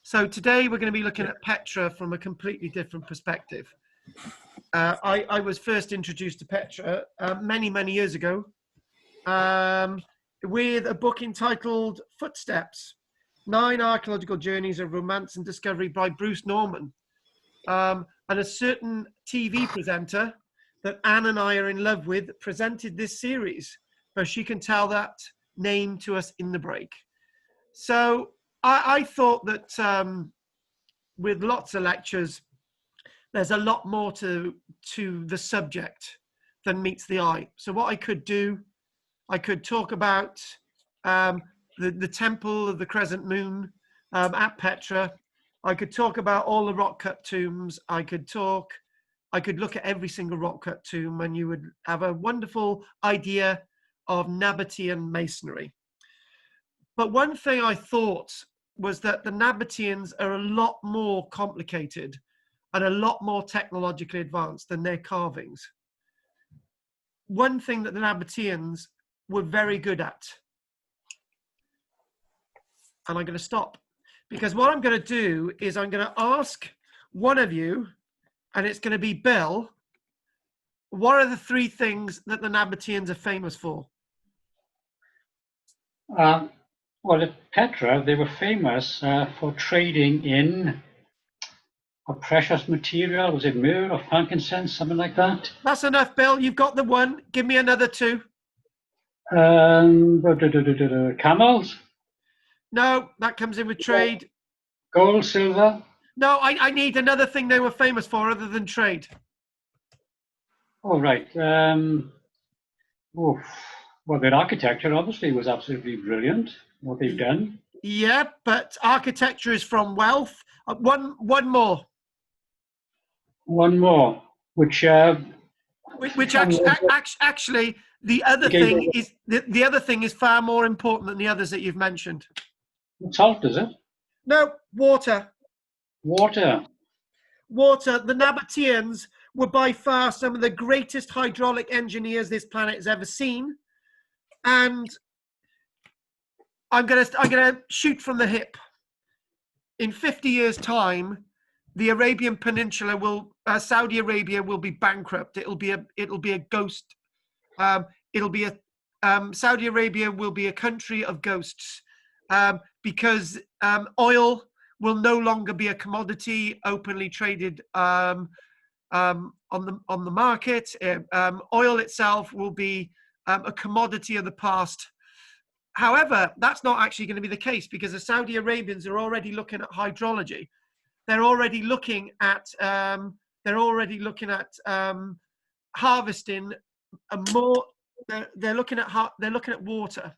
So today we're going to be looking at Petra from a completely different perspective. I was first introduced to Petra many, many years ago with a book entitled Footsteps, 9 Archaeological Journeys of Romance and Discovery by Bruce Norman. And a certain TV presenter that Anne and I are in love with presented this series, but she can tell that name to us in the break. So I thought that with lots of lectures, there's a lot more to the subject than meets the eye. So what I could do, I could talk about the temple of the crescent moon at Petra. I could talk about all the rock cut tombs. I could look at every single rock cut tomb, and you would have a wonderful idea of Nabatean masonry. But one thing I thought was that the Nabateans are a lot more complicated and a lot more technologically advanced than their carvings. One thing that the Nabateans were very good at, and I'm going to stop, because what I'm going to do is I'm going to ask one of you, and it's going to be Bill, what are the 3 things that the Nabateans are famous for? Well, at Petra, they were famous for trading in a precious material. Was it myrrh or frankincense, something like that? That's enough, Bill. You've got the 1. Give me another 2. Camels? No, that comes in with trade. Gold, silver? No, I need another thing they were famous for other than trade. Oh, right. Well, their architecture obviously was absolutely brilliant, what they've done. Yeah, but architecture is from wealth. One more. One more, which actually the other thing is the other thing is far more important than the others that you've mentioned. Salt, is it? No, water. Water. Water. The Nabateans were by far some of the greatest hydraulic engineers this planet has ever seen, and I'm gonna shoot from the hip. In 50 years' time, the Arabian Peninsula Saudi Arabia will be bankrupt. It'll be a ghost. Saudi Arabia will be a country of ghosts because oil will no longer be a commodity openly traded on the market. Oil itself will be a commodity of the past. However, that's not actually going to be the case, because the Saudi Arabians are already looking at hydrology. They're already looking at harvesting more. They're looking at water.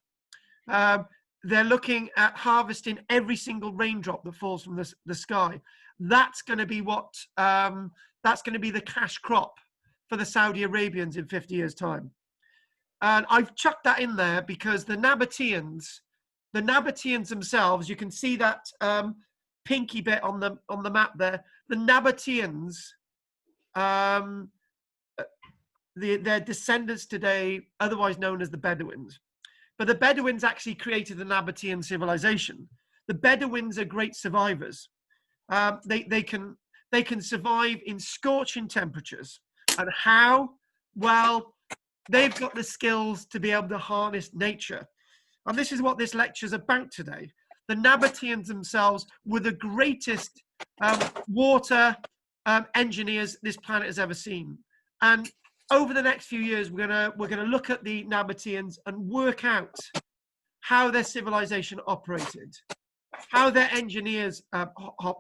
They're looking at harvesting every single raindrop that falls from the sky. That's going to be that's going to be the cash crop for the Saudi Arabians in 50 years' time. And I've chucked that in there because the Nabateans themselves, you can see that pinky bit on the map there. The Nabateans, their descendants today, otherwise known as the Bedouins. But the Bedouins actually created the Nabatean civilization. The Bedouins are great survivors. They can survive in scorching temperatures. And how? Well, they've got the skills to be able to harness nature. And this is what this lecture is about today. The Nabateans themselves were the greatest water engineers this planet has ever seen. And over the next few years, we're gonna look at the Nabateans and work out how their civilization operated, how their engineers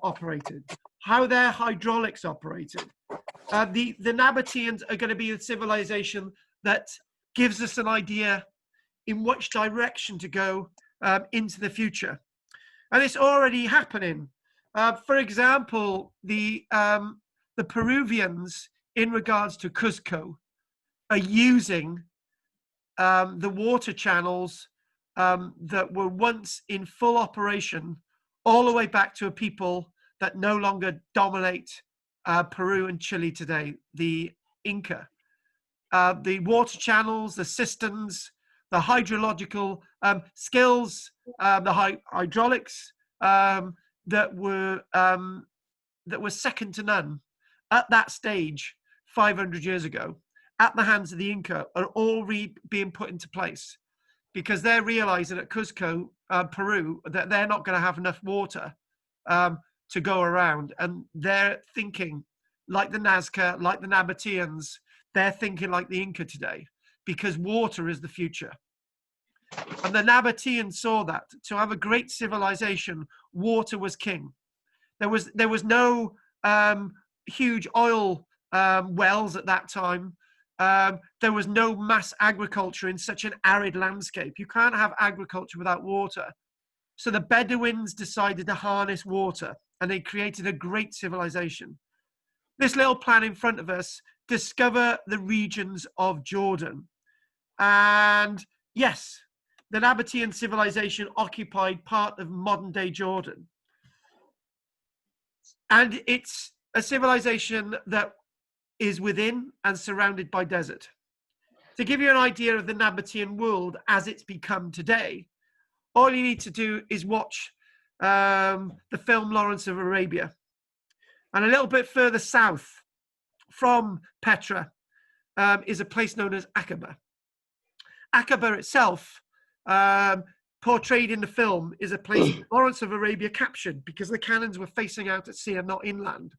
operated, how their hydraulics operated. The Nabateans are going to be the civilization that gives us an idea in which direction to go into the future. And it's already happening. For example, the Peruvians, in regards to Cusco, are using the water channels that were once in full operation all the way back to a people that no longer dominate Peru and Chile today, the Inca. The water channels, the systems, the hydrological skills, the hydraulics, that were second to none at that stage 500 years ago at the hands of the Inca are all being put into place, because they're realizing at Cuzco, Peru, that they're not going to have enough water to go around. And they're thinking like the Nazca, like the Nabateans, they're thinking like the Inca today, because water is the future. And the Nabateans saw that to have a great civilization, water was king. There was no huge oil wells at that time. There was no mass agriculture in such an arid landscape. You can't have agriculture without water. So the Bedouins decided to harness water, and they created a great civilization. This little plan in front of us: discover the regions of Jordan. And yes, the Nabatean civilization occupied part of modern-day Jordan. And it's a civilization that is within and surrounded by desert. To give you an idea of the Nabatean world as it's become today, all you need to do is watch the film Lawrence of Arabia. And a little bit further south from Petra is a place known as Aqaba. Aqaba itself, portrayed in the film, is a place Lawrence of Arabia captured because the cannons were facing out at sea and not inland,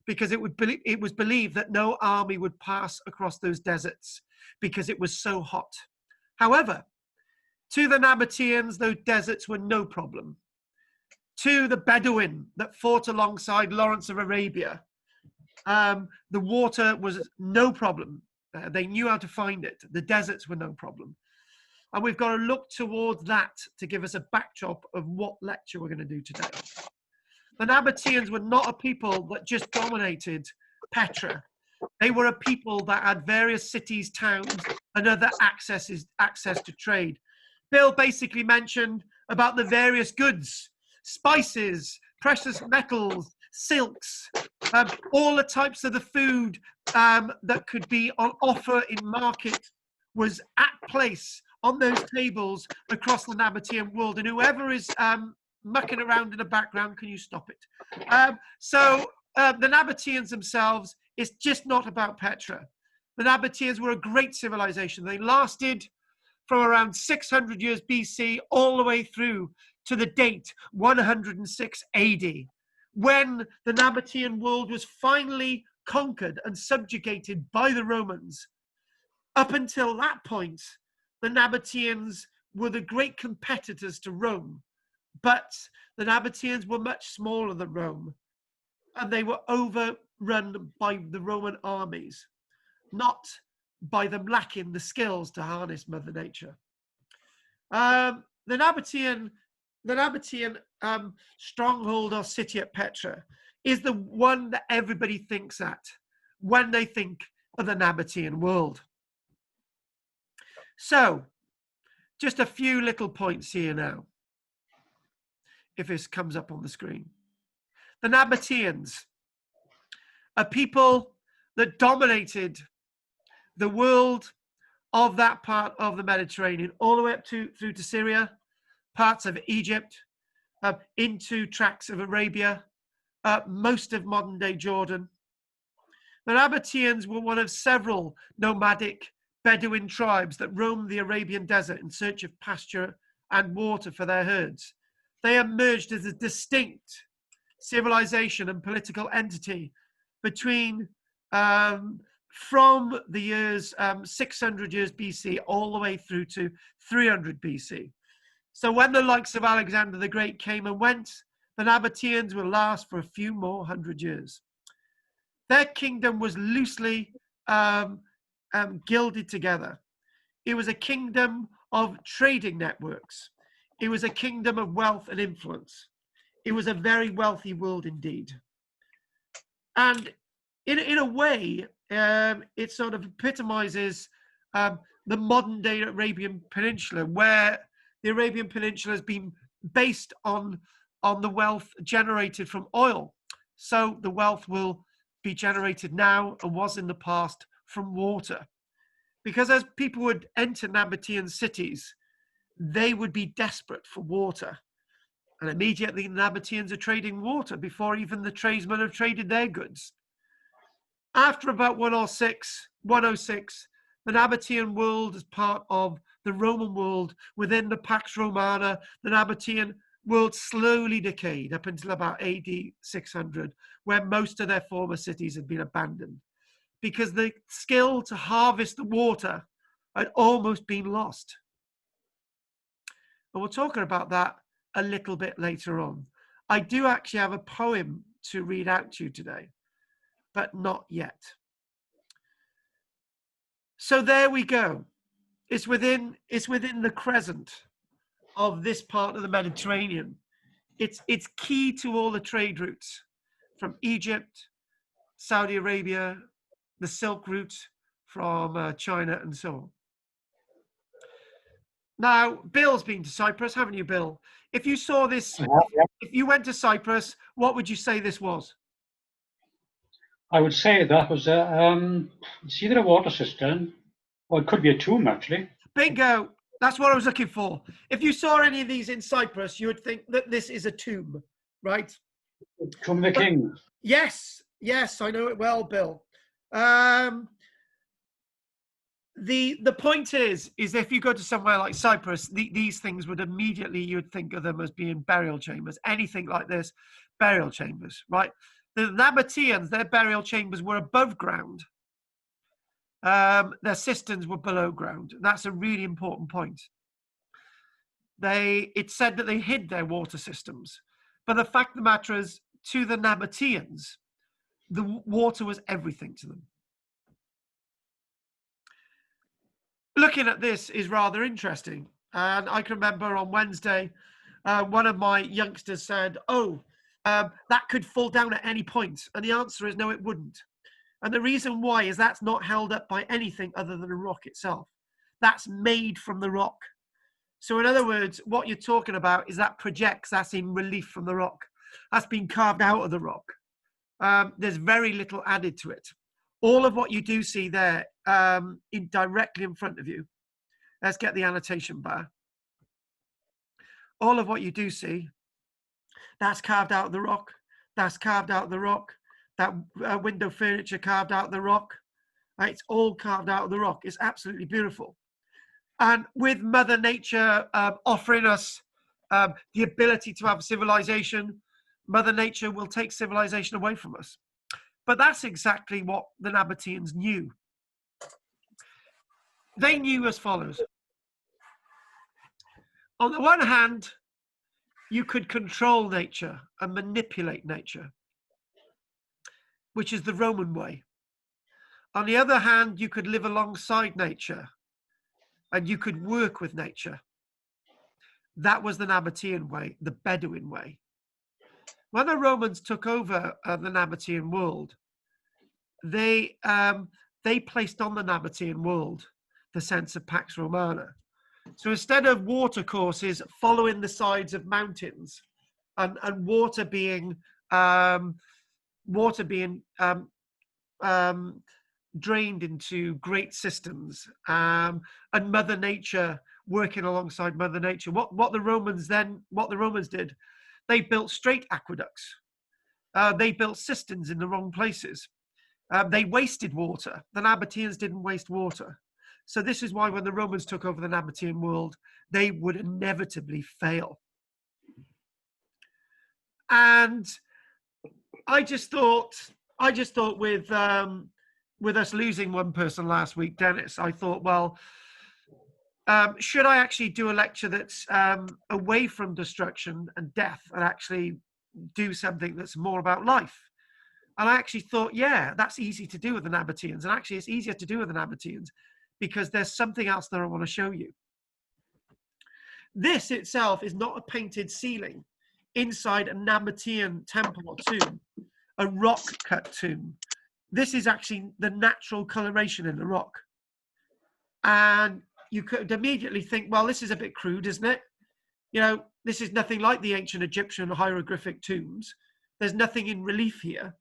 because it was believed that no army would pass across those deserts because it was so hot. However, to the Nabateans, those deserts were no problem. To the Bedouin that fought alongside Lawrence of Arabia, the water was no problem. They knew how to find it. The deserts were no problem. And we've got to look towards that to give us a backdrop of what lecture we're going to do today. The Nabateans were not a people that just dominated Petra. They were a people that had various cities, towns, and other access to trade. Bill basically mentioned about the various goods, spices, precious metals, silks, all the types of the food that could be on offer in market was at place on those tables across the Nabatean world. And whoever is mucking around in the background, can you stop it? So the Nabateans themselves, it's just not about Petra. The Nabateans were a great civilization. They lasted from around 600 years BC all the way through to the date 106 AD, when the Nabatean world was finally conquered and subjugated by the Romans. Up until that point, the Nabateans were the great competitors to Rome, but the Nabateans were much smaller than Rome, and they were overrun by the Roman armies, not by them lacking the skills to harness Mother Nature. The Nabatean stronghold or city at Petra is the one that everybody thinks at when they think of the Nabatean world. So, just a few little points here now, if this comes up on the screen. The Nabateans, a people that dominated the world of that part of the Mediterranean, all the way up through to Syria, parts of Egypt, into tracts of Arabia, most of modern-day Jordan. The Nabateans were one of several nomadic Bedouin tribes that roamed the Arabian desert in search of pasture and water for their herds. They emerged as a distinct civilization and political entity between from the years 600 years BC all the way through to 300 BC. So when the likes of Alexander the Great came and went, the Nabateans will last for a few more hundred years. Their kingdom was loosely gilded together. It was a kingdom of trading networks. It was a kingdom of wealth and influence. It was a very wealthy world indeed. And in a way, it sort of epitomizes the modern day Arabian Peninsula, where the Arabian Peninsula has been based on the wealth generated from oil. So the wealth will be generated now and was in the past from water. Because as people would enter Nabatean cities, they would be desperate for water. And immediately the Nabateans are trading water before even the tradesmen have traded their goods. After about 106, the Nabatean world is part of the Roman world. Within the Pax Romana, the Nabatean world slowly decayed up until about AD 600, where most of their former cities had been abandoned because the skill to harvest the water had almost been lost. And we'll talk about that a little bit later on. I do actually have a poem to read out to you today, but not yet. So there we go. It's within the crescent of this part of the Mediterranean. It's key to all the trade routes from Egypt, Saudi Arabia, the Silk Route from China, and so on. Now, Bill's been to Cyprus, haven't you, Bill? If you saw this, if you went to Cyprus, what would you say this was? I would say that was it's either a water cistern, or it could be a tomb, actually. Bingo! That's what I was looking for. If you saw any of these in Cyprus, you would think that this is a tomb, right? Tomb of the King. Yes, I know it well, Bill. The point is if you go to somewhere like Cyprus, these things would immediately, you would think of them as being burial chambers. Anything like this, burial chambers, right? The Nabateans, their burial chambers were above ground. Their cisterns were below ground. That's a really important point. It's said that they hid their water systems, but the fact of the matter is, to the Nabateans, the water was everything to them. Looking at this is rather interesting. And I can remember on Wednesday, one of my youngsters said, that could fall down at any point. And the answer is no, it wouldn't. And the reason why is that's not held up by anything other than the rock itself. That's made from the rock. So in other words, what you're talking about is that projects, that's in relief from the rock. That's been carved out of the rock. There's very little added to it. All of what you do see there directly in front of you, let's get the annotation bar. All of what you do see, that's carved out of the rock. That's carved out of the rock. That window furniture carved out of the rock. It's all carved out of the rock. It's absolutely beautiful. And with Mother Nature offering us the ability to have civilization, Mother Nature will take civilization away from us. But that's exactly what the Nabateans knew. They knew as follows. On the one hand, you could control nature and manipulate nature, which is the Roman way. On the other hand, you could live alongside nature and you could work with nature. That was the Nabatean way, the Bedouin way. When the Romans took over the Nabatean world, they placed on the Nabatean world the sense of Pax Romana. So instead of water courses following the sides of mountains and water being drained into great systems and Mother Nature working alongside Mother Nature, what the Romans did, they built straight aqueducts. They built cisterns in the wrong places. They wasted water. The Nabateans didn't waste water. So this is why when the Romans took over the Nabatean world, they would inevitably fail. And I just thought with us losing one person last week, Dennis, I thought, well, should I actually do a lecture that's away from destruction and death and actually do something that's more about life? And I actually thought, yeah, that's easy to do with the Nabateans. And actually, it's easier to do with the Nabateans because there's something else that I want to show you. This itself is not a painted ceiling inside a Nabatean temple or tomb, a rock-cut tomb. This is actually the natural coloration in the rock. And you could immediately think, well, this is a bit crude, isn't it? You know, this is nothing like the ancient Egyptian hieroglyphic tombs. There's nothing in relief here.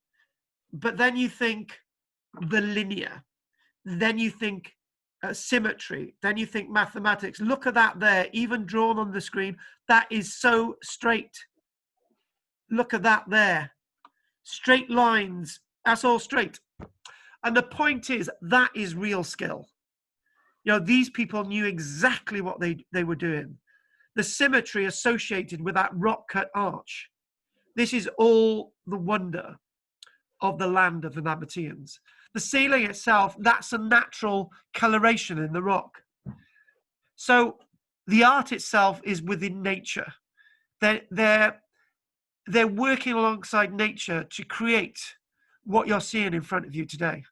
But then you think the linear, then you think symmetry, then you think mathematics. Look at that there, even drawn on the screen. That is so straight. look at that there. Straight lines, that's all straight. And the point is, that is real skill. You know, these people knew exactly what they were doing. The symmetry associated with that rock cut arch. This is all the wonder of the land of the Nabateans. The ceiling itself, that's a natural coloration in the rock. So the art itself is within nature. They're working alongside nature to create what you're seeing in front of you today.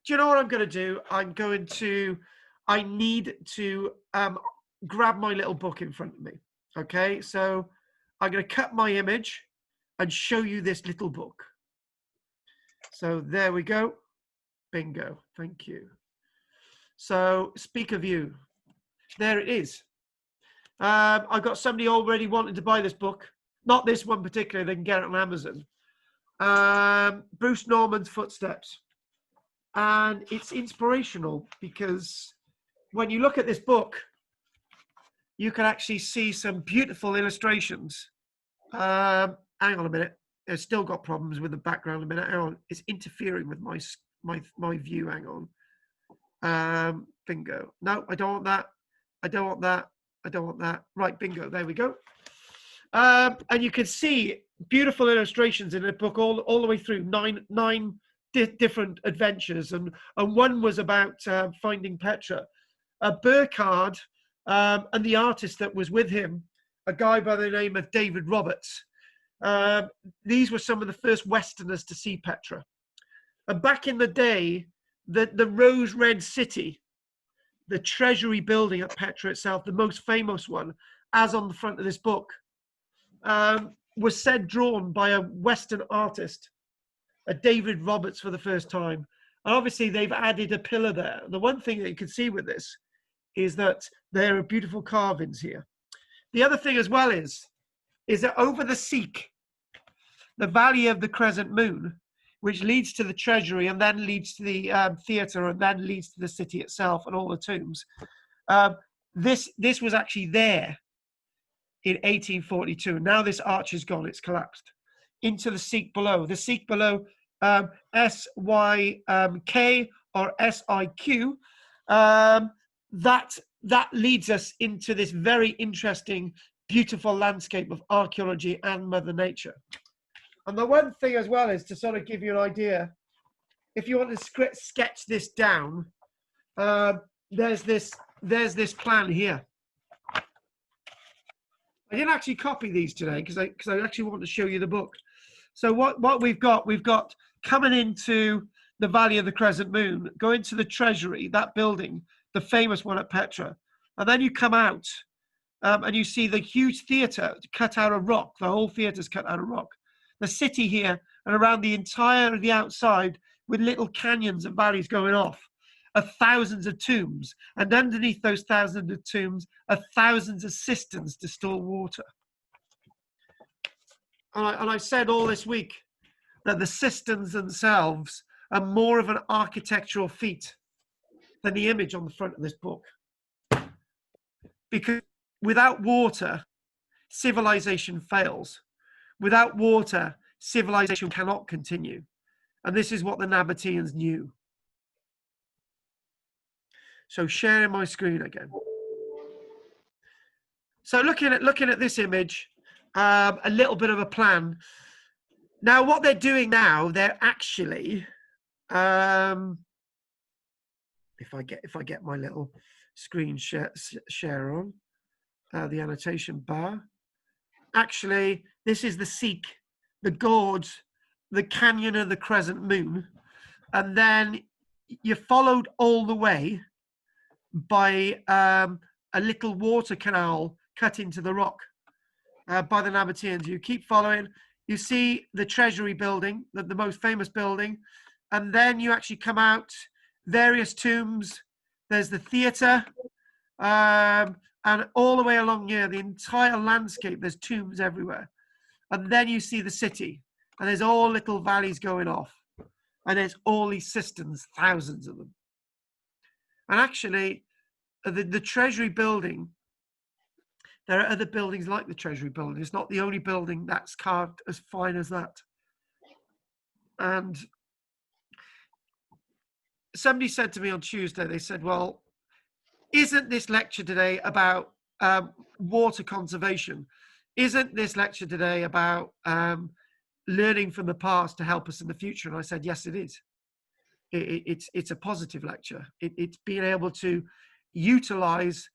Do you know what I'm going to do? I need to grab my little book in front of me. Okay, so I'm going to cut my image and show you this little book. So there we go. Bingo. Thank you. So speaker view. There it is. I've got somebody already wanting to buy this book. Not this one particularly. They can get it on Amazon. Bruce Norman's Footsteps. And it's inspirational because when you look at this book, you can actually see some beautiful illustrations. Hang on a minute. I've still got problems with the background a minute. Hang on. It's interfering with my view. Hang on. Bingo. No, I don't want that. I don't want that. I don't want that. Right, bingo. There we go. And you can see beautiful illustrations in the book all the way through. Nine different adventures, and one was about finding Petra. Burkhard and the artist that was with him, a guy by the name of David Roberts. These were some of the first Westerners to see Petra. And back in the day, the Rose Red City, the treasury building at Petra itself, the most famous one, as on the front of this book, was said drawn by a Western artist, a David Roberts, for the first time. And obviously they've added a pillar there. The one thing that you can see with this is that there are beautiful carvings here. The other thing as well is that over the Seek, the Valley of the Crescent Moon, which leads to the treasury and then leads to the theatre and then leads to the city itself and all the tombs, this was actually there in 1842. Now this arch is gone, it's collapsed. Into the Seek below. The Seek below, SYK or SIQ, that leads us into this very interesting, beautiful landscape of archaeology and Mother Nature. And the one thing as well is to sort of give you an idea, if you want to sketch this down, there's this plan here. I didn't actually copy these today because I actually want to show you the book. So what we've got coming into the Valley of the Crescent Moon, go into the treasury, that building, the famous one at Petra, and then you come out and you see the huge theatre cut out of rock. The whole theatre's cut out of rock. The city here and around the entire of the outside with little canyons and valleys going off are thousands of tombs, and underneath those thousands of tombs are thousands of cisterns to store water. And I said all this week that the cisterns themselves are more of an architectural feat than the image on the front of this book. Because without water, civilization fails. Without water, civilization cannot continue. And this is what the Nabateans knew. So sharing my screen again. So looking at this image, a little bit of a plan. Now what they're doing now, they're actually, if I get my little screen share on, the annotation bar. Actually, this is the Seek, the gorge, the canyon of the Crescent Moon, and then you're followed all the way by a little water canal cut into the rock by the Nabateans. You keep following, you see the treasury building, the most famous building, and then you actually come out, various tombs, there's the theatre, and all the way along here, the entire landscape, there's tombs everywhere. And then you see the city, and there's all little valleys going off, and there's all these cisterns, thousands of them. And actually, the treasury building, There are other buildings like the Treasury Building. It's not the only building that's carved as fine as that. And somebody said to me on Tuesday, they said, well, isn't this lecture today about water conservation? Isn't this lecture today about learning from the past to help us in the future? And I said, yes, it is. It's a positive lecture. It's being able to utilize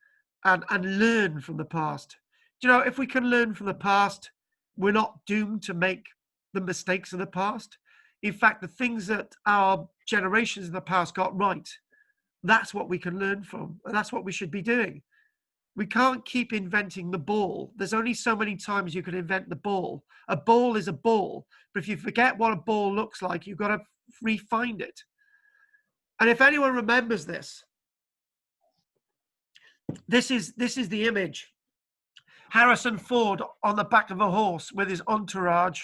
and learn from the past. Do you know, if we can learn from the past, we're not doomed to make the mistakes of the past. In fact, the things that our generations in the past got right, that's what we can learn from, and that's what we should be doing. We can't keep inventing the ball. There's only so many times you can invent the ball. A ball is a ball, but if you forget what a ball looks like, you've got to re-find it. And if anyone remembers this, this is the image. Harrison Ford on the back of a horse with his entourage,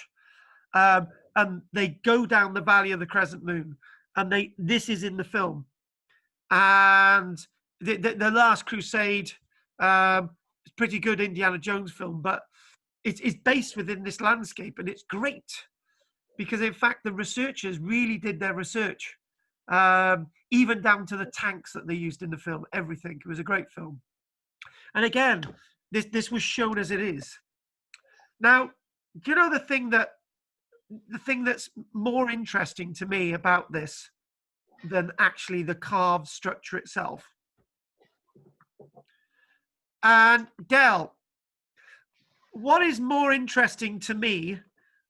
and they go down the valley of the Crescent Moon, and this is in the film. And the Last Crusade, it's pretty good Indiana Jones film, but it's based within this landscape, and it's great because in fact the researchers really did their research, even down to the tanks that they used in the film. Everything. It was a great film. And again, this was shown as it is. Now, do you know the thing that's more interesting to me about this than actually the carved structure itself? And Del, what is more interesting to me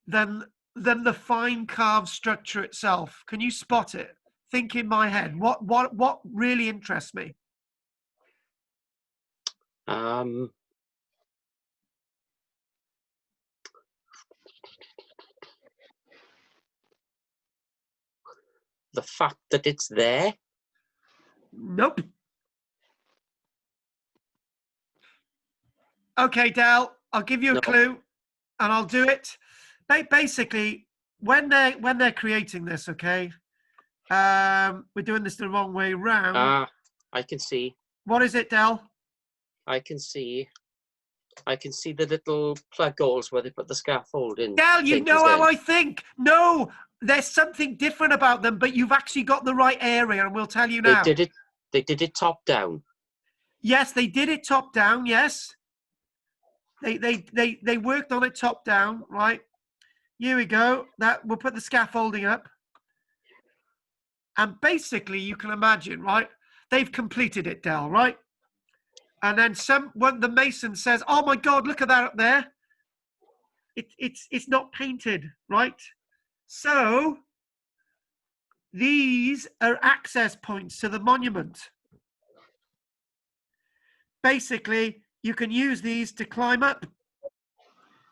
than the fine carved structure itself? Can you spot it? Think in my head. What really interests me? The fact that it's there. Nope. Okay, Del, I'll give you a clue, and I'll do it. Basically, when they're creating this, okay, we're doing this the wrong way round. I can see. What is it, Del? I can see the little plug holes where they put the scaffold in. Del, you know how I think. No, there's something different about them, but you've actually got the right area, and we'll tell you now. They did it top down. Yes, they did it top down. Yes, they worked on it top down. Right. Here we go. We'll put the scaffolding up, and basically, you can imagine, right? They've completed it, Del, right? And then the mason says, "Oh my God, look at that up there. It's not painted, right?" So these are access points to the monument. Basically, you can use these to climb up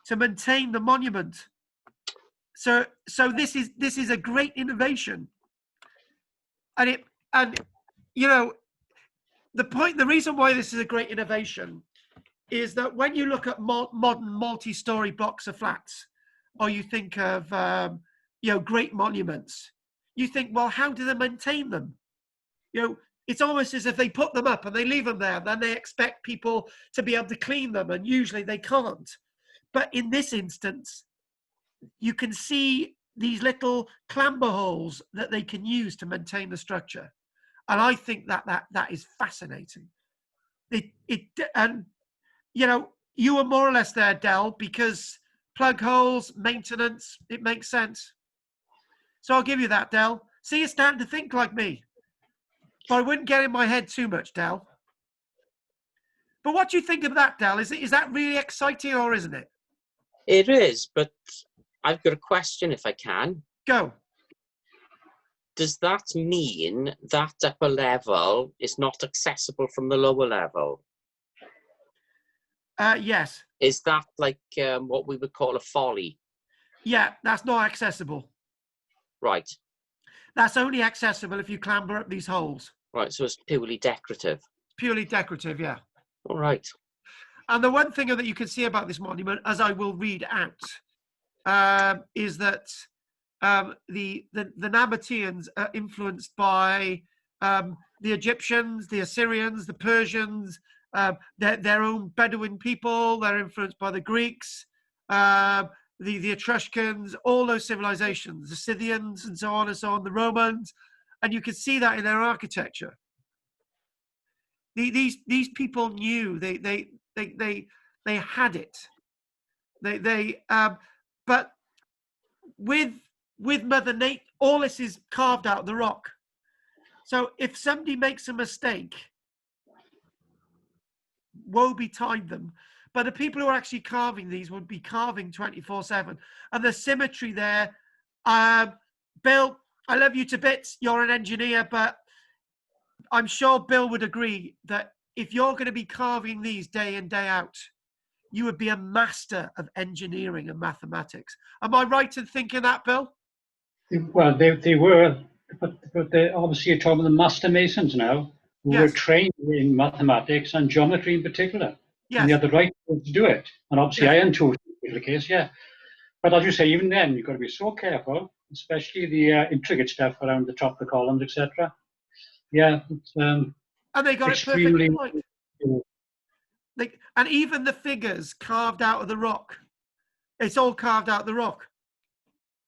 to maintain the monument. So this is a great innovation. And you know, the reason why this is a great innovation is that when you look at modern multi-story blocks of flats, or you think of great monuments, you think, well, how do they maintain them? You know, it's almost as if they put them up and they leave them there, then they expect people to be able to clean them, and usually they can't. But in this instance, you can see these little clamber holes that they can use to maintain the structure, and I think that is fascinating. And you know, you were more or less there, Del, because plug holes, maintenance, it makes sense. So I'll give you that, Del. See, you're starting to think like me. But I wouldn't get in my head too much, Del. But what do you think of that, Del? Is that really exciting, or isn't it? It is, but I've got a question if I can. Go. Does that mean that upper level is not accessible from the lower level? Yes. Is that like what we would call a folly? Yeah, that's not accessible. Right. That's only accessible if you clamber up these holes. Right, so it's purely decorative. Purely decorative, yeah. All right. And the one thing that you can see about this monument, as I will read out, is that the Nabateans are influenced by the Egyptians, the Assyrians, the Persians, their own Bedouin people. They're influenced by the Greeks, the Etruscans, all those civilizations, the Scythians, and so on and so on, the Romans, and you can see that in their architecture. These people knew they had it. But with Mother Nature, all this is carved out of the rock. So if somebody makes a mistake, woe betide them. But the people who are actually carving these would be carving 24/7, and the symmetry there. Bill, I love you to bits. You're an engineer, but I'm sure Bill would agree that if you're going to be carving these day in, day out, you would be a master of engineering and mathematics. Am I right in thinking that, Bill? Well, they were, but they obviously you're talking about the master masons now, who were Yes. trained in mathematics and geometry in particular. Yes. And they had the right to do it. And obviously Yes. iron tools is the case, yeah. But as you say, even then, you've got to be so careful, especially the intricate stuff around the top of the columns, etc. Yeah, it's, And they got it perfectly right. And even the figures carved out of the rock, it's all carved out of the rock.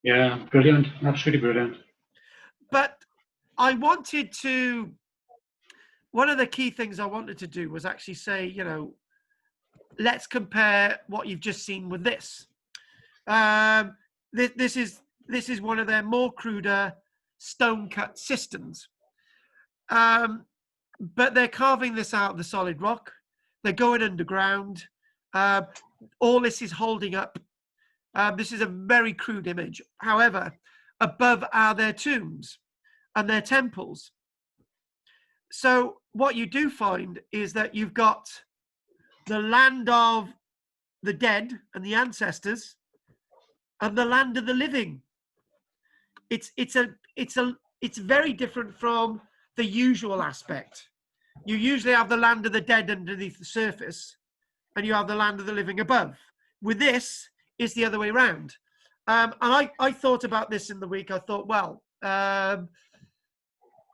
Yeah, brilliant, absolutely brilliant. But I wanted to, one of the key things I wanted to do was actually say, you know, let's compare what you've just seen with this. This is one of their more cruder stone cut systems. But they're carving this out of the solid rock. They're going underground. All this is holding up. This is a very crude image. However, above are their tombs and their temples. So what you do find is that you've got the land of the dead and the ancestors and the land of the living. It's very different from the usual aspect. You usually have the land of the dead underneath the surface, and you have the land of the living above. With this, it's the other way around. And I thought about this in the week. I thought, well,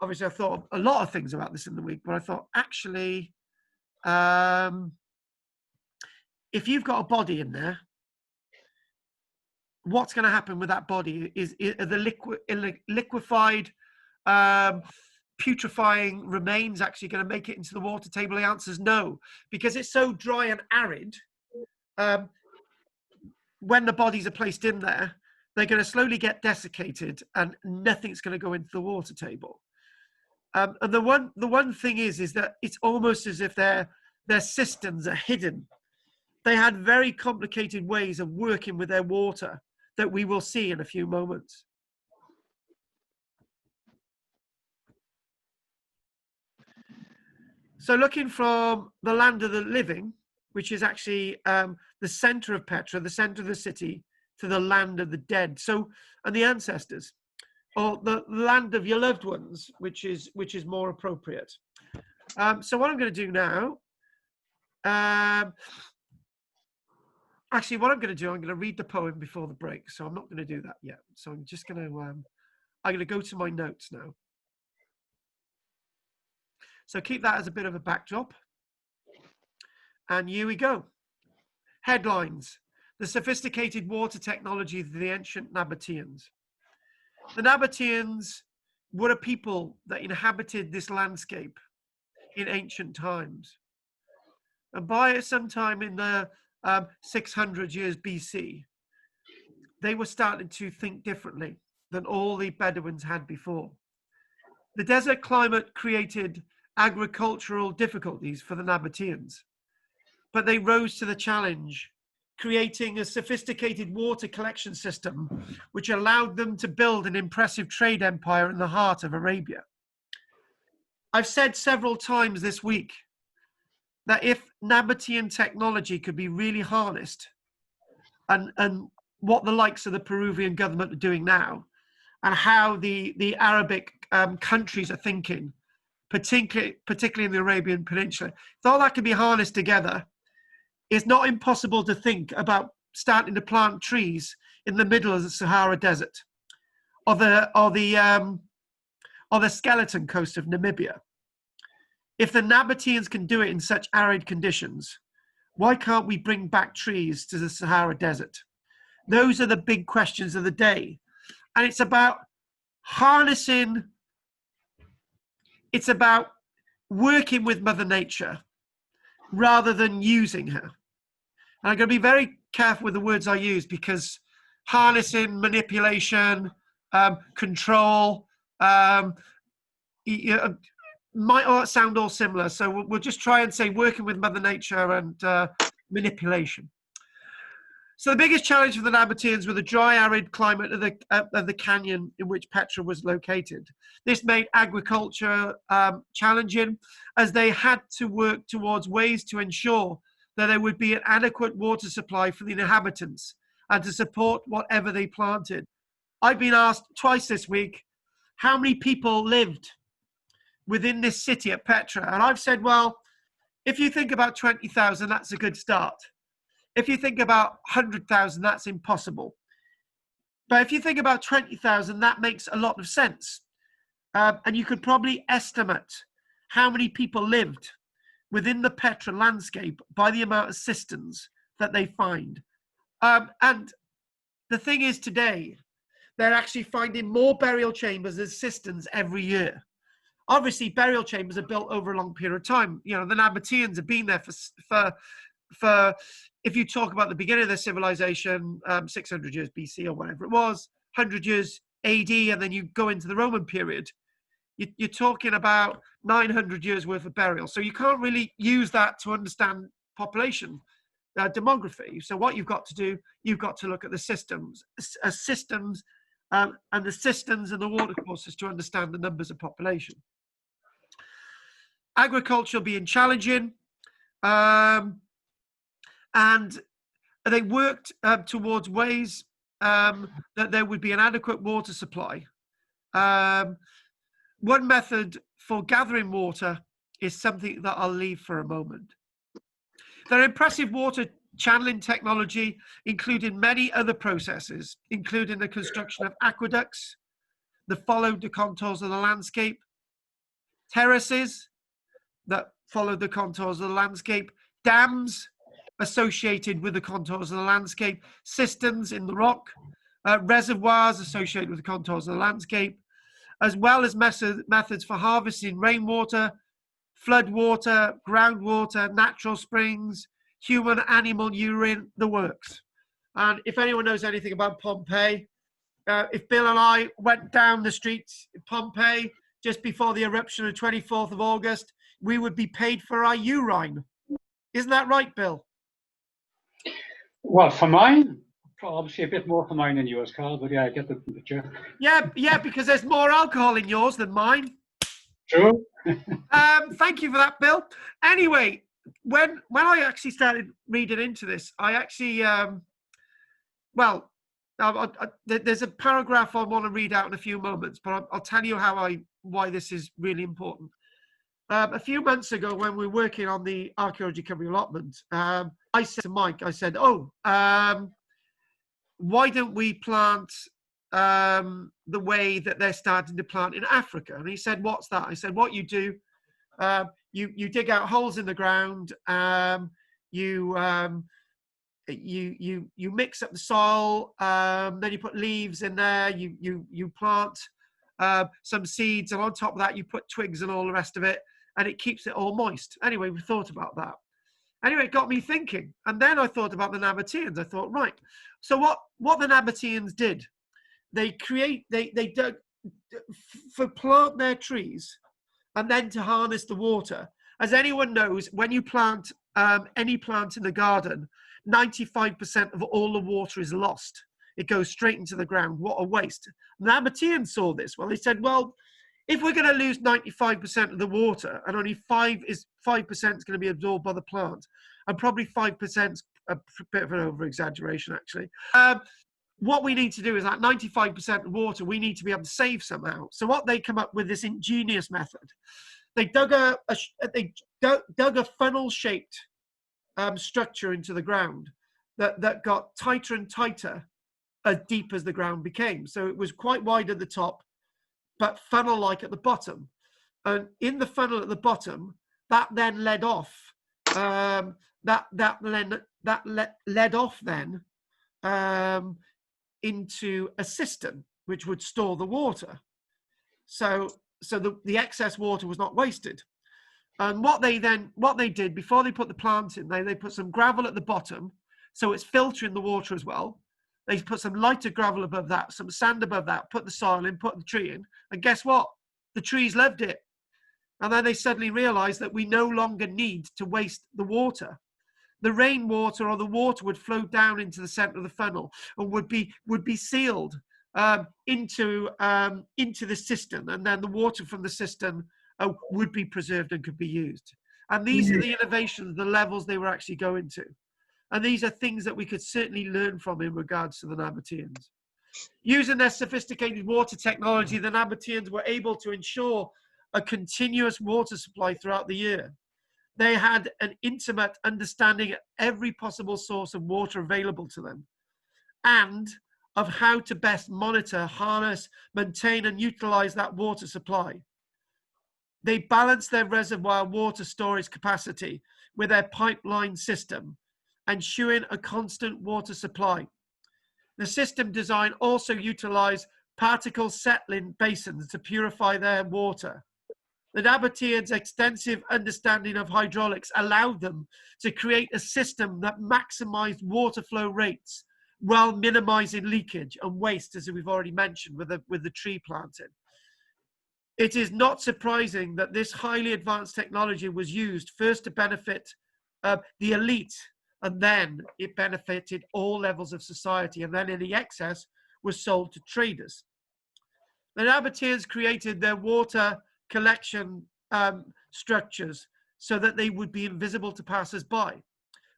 obviously I thought a lot of things about this in the week, but I thought, actually, if you've got a body in there, what's going to happen with that body? Is the liquefied, putrefying remains actually going to make it into the water table? The answer is no, because it's so dry and arid. When the bodies are placed in there, they're going to slowly get desiccated, and nothing's going to go into the water table. And the one thing is that it's almost as if their systems are hidden. They had very complicated ways of working with their water that we will see in a few moments. So looking from the land of the living, which is actually the center of Petra, the center of the city, to the land of the dead. So, and the ancestors, or the land of your loved ones, which is more appropriate. So what I'm going to do now, actually, what I'm going to do, I'm going to read the poem before the break. So I'm not going to do that yet. So I'm just going to, I'm going to go to my notes now. So keep that as a bit of a backdrop. And here we go. Headlines: the sophisticated water technology of the ancient Nabateans. The Nabateans were a people that inhabited this landscape in ancient times. And by sometime in the 600 years BC, they were starting to think differently than all the Bedouins had before. The desert climate created agricultural difficulties for the Nabateans, but they rose to the challenge, creating a sophisticated water collection system which allowed them to build an impressive trade empire in the heart of Arabia. I've said several times this week that if Nabatean technology could be really harnessed, and what the likes of the Peruvian government are doing now, and how the Arabic countries are thinking, particularly in the Arabian Peninsula, if all that can be harnessed together, it's not impossible to think about starting to plant trees in the middle of the Sahara Desert, or the skeleton coast of Namibia. If the Nabateans can do it in such arid conditions, why can't we bring back trees to the Sahara Desert? Those are the big questions of the day. And it's about harnessing, it's about working with Mother Nature rather than using her. And I'm going to be very careful with the words I use, because harnessing, manipulation, control, might all sound all similar. So we'll just try and say working with Mother Nature and manipulation. So the biggest challenge for the Nabateans was the dry, arid climate of the canyon in which Petra was located. This made agriculture challenging, as they had to work towards ways to ensure that there would be an adequate water supply for the inhabitants and to support whatever they planted. I've been asked twice this week how many people lived within this city at Petra. And I've said, well, if you think about 20,000, that's a good start. If you think about 100,000, that's impossible. But if you think about 20,000, that makes a lot of sense. And you could probably estimate how many people lived within the Petra landscape by the amount of cisterns that they find. And the thing is, today, they're actually finding more burial chambers than cisterns every year. Obviously, burial chambers are built over a long period of time. You know, the Nabateans have been there for if you talk about the beginning of their civilization, 600 years BC or whatever it was, 100 years AD, and then you go into the Roman period, you're talking about 900 years worth of burial. So you can't really use that to understand population demography. So what you've got to do, you've got to look at the systems and the systems and the watercourses to understand the numbers of population. Agriculture being challenging, and they worked towards ways that there would be an adequate water supply. One method for gathering water is something that I'll leave for a moment. Their impressive water channeling technology included many other processes, including the construction of aqueducts that followed the contours of the landscape, terraces that followed the contours of the landscape, dams associated with the contours of the landscape, cisterns in the rock, reservoirs associated with the contours of the landscape, as well as methods for harvesting rainwater, flood water, groundwater, natural springs, human animal urine, the works. And if anyone knows anything about Pompeii, if Bill and I went down the streets in Pompeii just before the eruption of 24th of August, we would be paid for our urine. Isn't that right, Bill? Well, for mine, obviously a bit more for mine than yours, Carl, but yeah, I get the picture. Yeah, because there's more alcohol in yours than mine. True. Thank you for that, Bill. Anyway, when I actually started reading into this, I actually, there's a paragraph I want to read out in a few moments, but I'll tell you why this is really important. A few months ago, when we were working on the archaeology recovery allotment, I said to Mike, I said, why don't we plant the way that they're starting to plant in Africa? And he said, what's that? I said, what you do, you dig out holes in the ground, you mix up the soil, then you put leaves in there, you plant some seeds, and on top of that you put twigs and all the rest of it, and it keeps it all moist. Anyway, we thought about that. Anyway, it got me thinking, and then I thought about the Nabateans. I thought, right, so what the Nabateans did, they dug for plant their trees, and then to harness the water. As anyone knows, when you plant any plant in the garden, 95% of all the water is lost. It goes straight into the ground. What a waste. The Nabateans saw this. Well, they said, well, if we're going to lose 95% of the water, and only 5% is going to be absorbed by the plant, and probably 5% is a bit of an over-exaggeration, actually. What we need to do is that 95% of water we need to be able to save somehow. So what they come up with, this ingenious method. They dug a funnel-shaped structure into the ground that got tighter and tighter as deep as the ground became. So it was quite wide at the top, but funnel-like at the bottom. And in the funnel at the bottom, that then led off. Led off then into a cistern which would store the water. So the excess water was not wasted. And what they did before they put the plant in, they put some gravel at the bottom, so it's filtering the water as well. They put some lighter gravel above that, some sand above that, put the soil in, put the tree in, and guess what? The trees loved it. And then they suddenly realized that we no longer need to waste the water. The rainwater or the water would flow down into the center of the funnel and would be sealed into the cistern, and then the water from the cistern would be preserved and could be used. And these are the innovations, the levels they were actually going to. And these are things that we could certainly learn from in regards to the Nabateans. Using their sophisticated water technology, the Nabateans were able to ensure a continuous water supply throughout the year. They had an intimate understanding of every possible source of water available to them, and of how to best monitor, harness, maintain, and utilize that water supply. They balanced their reservoir water storage capacity with their pipeline system, ensuring a constant water supply. The system design also utilized particle settling basins to purify their water. The Nabateans' extensive understanding of hydraulics allowed them to create a system that maximized water flow rates while minimizing leakage and waste, as we've already mentioned with the tree planting. It is not surprising that this highly advanced technology was used first to benefit the elite, and then it benefited all levels of society, and then any excess was sold to traders. The Nabateans created their water collection structures so that they would be invisible to passers-by.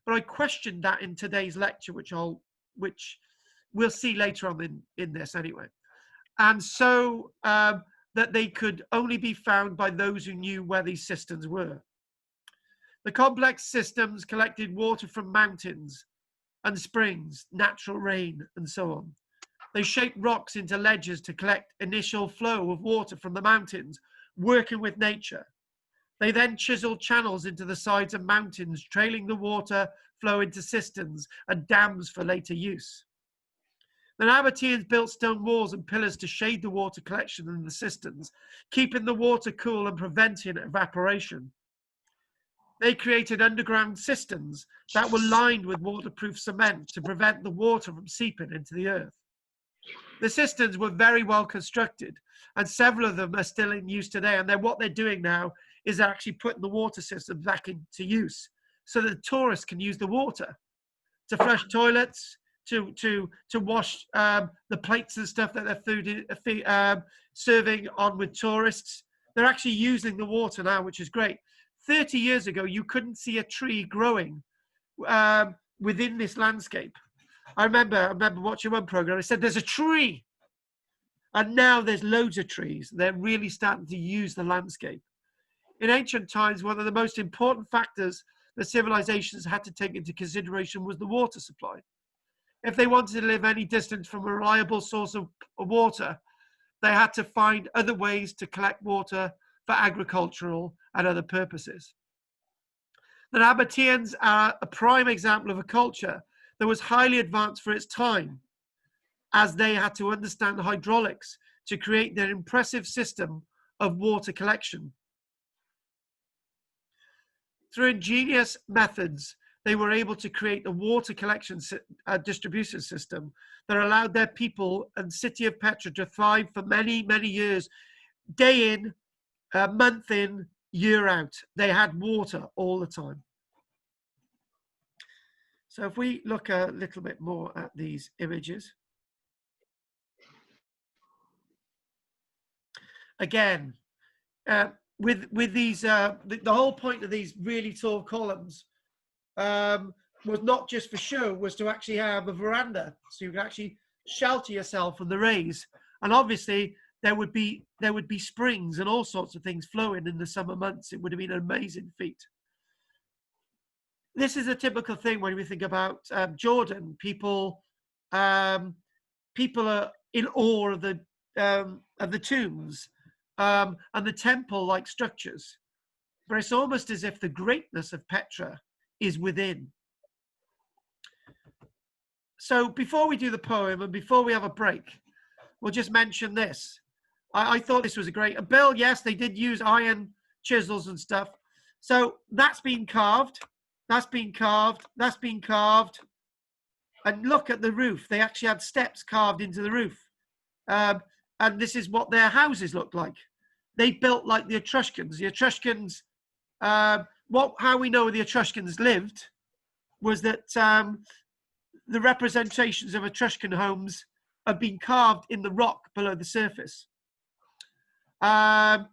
But I questioned that in today's lecture, which we'll see later on in this anyway. And so that they could only be found by those who knew where these cisterns were. The complex systems collected water from mountains and springs, natural rain, and so on. They shaped rocks into ledges to collect initial flow of water from the mountains, working with nature. They then chiseled channels into the sides of mountains, trailing the water flow into cisterns and dams for later use. The Nabateans built stone walls and pillars to shade the water collection in the cisterns, keeping the water cool and preventing evaporation. They created underground cisterns that were lined with waterproof cement to prevent the water from seeping into the earth. The cisterns were very well constructed, and several of them are still in use today. And then what they're doing now is actually putting the water systems back into use so that tourists can use the water to flush toilets, to wash the plates and stuff that they're serving on with tourists. They're actually using the water now, which is great. 30 years ago, you couldn't see a tree growing within this landscape. I remember watching one program. It said there's a tree, and now there's loads of trees. They're really starting to use the landscape. In ancient times, one of the most important factors that civilizations had to take into consideration was the water supply. If they wanted to live any distance from a reliable source of water, they had to find other ways to collect water for agricultural and other purposes. The Nabateans are a prime example of a culture that was highly advanced for its time, as they had to understand hydraulics to create their impressive system of water collection. Through ingenious methods, they were able to create a water collection distribution system that allowed their people and city of Petra to thrive for many, many years, day in, month in, year out. They had water all the time. So if we look a little bit more at these images. Again, with these, the whole point of these really tall columns was not just for show, was to actually have a veranda, so you could actually shelter yourself from the rays. And obviously there would be springs and all sorts of things flowing in the summer months. It would have been an amazing feat. This is a typical thing when we think about Jordan. People are in awe of the tombs and the temple-like structures. but it's almost as if the greatness of Petra is within. So before we do the poem and before we have a break, we'll just mention this. I thought this was a great, Bill, yes, they did use iron chisels and stuff. So that's been carved, that's been carved, that's been carved. And look at the roof. They actually had steps carved into the roof. And this is what their houses looked like. They built like the Etruscans. The Etruscans, how we know the Etruscans lived was that the representations of Etruscan homes have been carved in the rock below the surface. And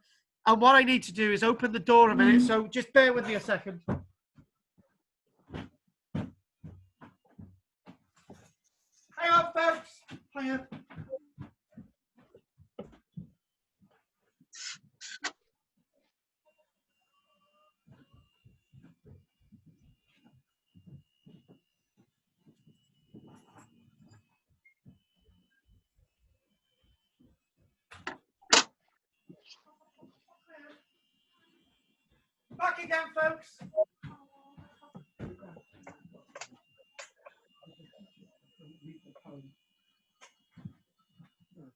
what I need to do is open the door a minute, so just bear with me a second. Hang on, folks. Hang on. Back again, folks. Oh,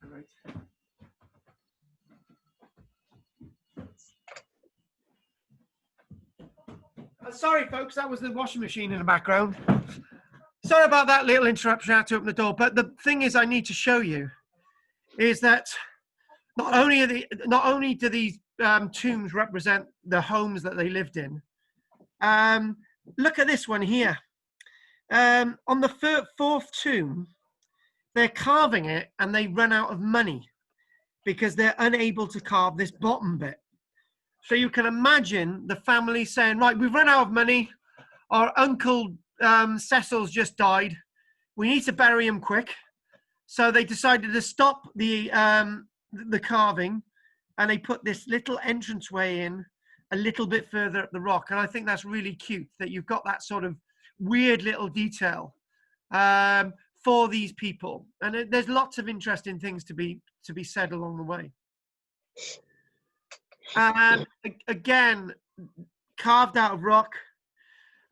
great. Sorry, folks, that was the washing machine in the background. Sorry about that little interruption. I had to open the door. But the thing is, I need to show you is that not only do these tombs represent the homes that they lived in. Look at this one here. On the fourth tomb, they're carving it and they run out of money because they're unable to carve this bottom bit. So you can imagine the family saying, right, we've run out of money. Our uncle Cecil's just died. We need to bury him quick. So they decided to stop the carving, and they put this little entranceway in a little bit further up the rock. And I think that's really cute that you've got that sort of weird little detail for these people. And there's lots of interesting things to be said along the way. And again, carved out of rock.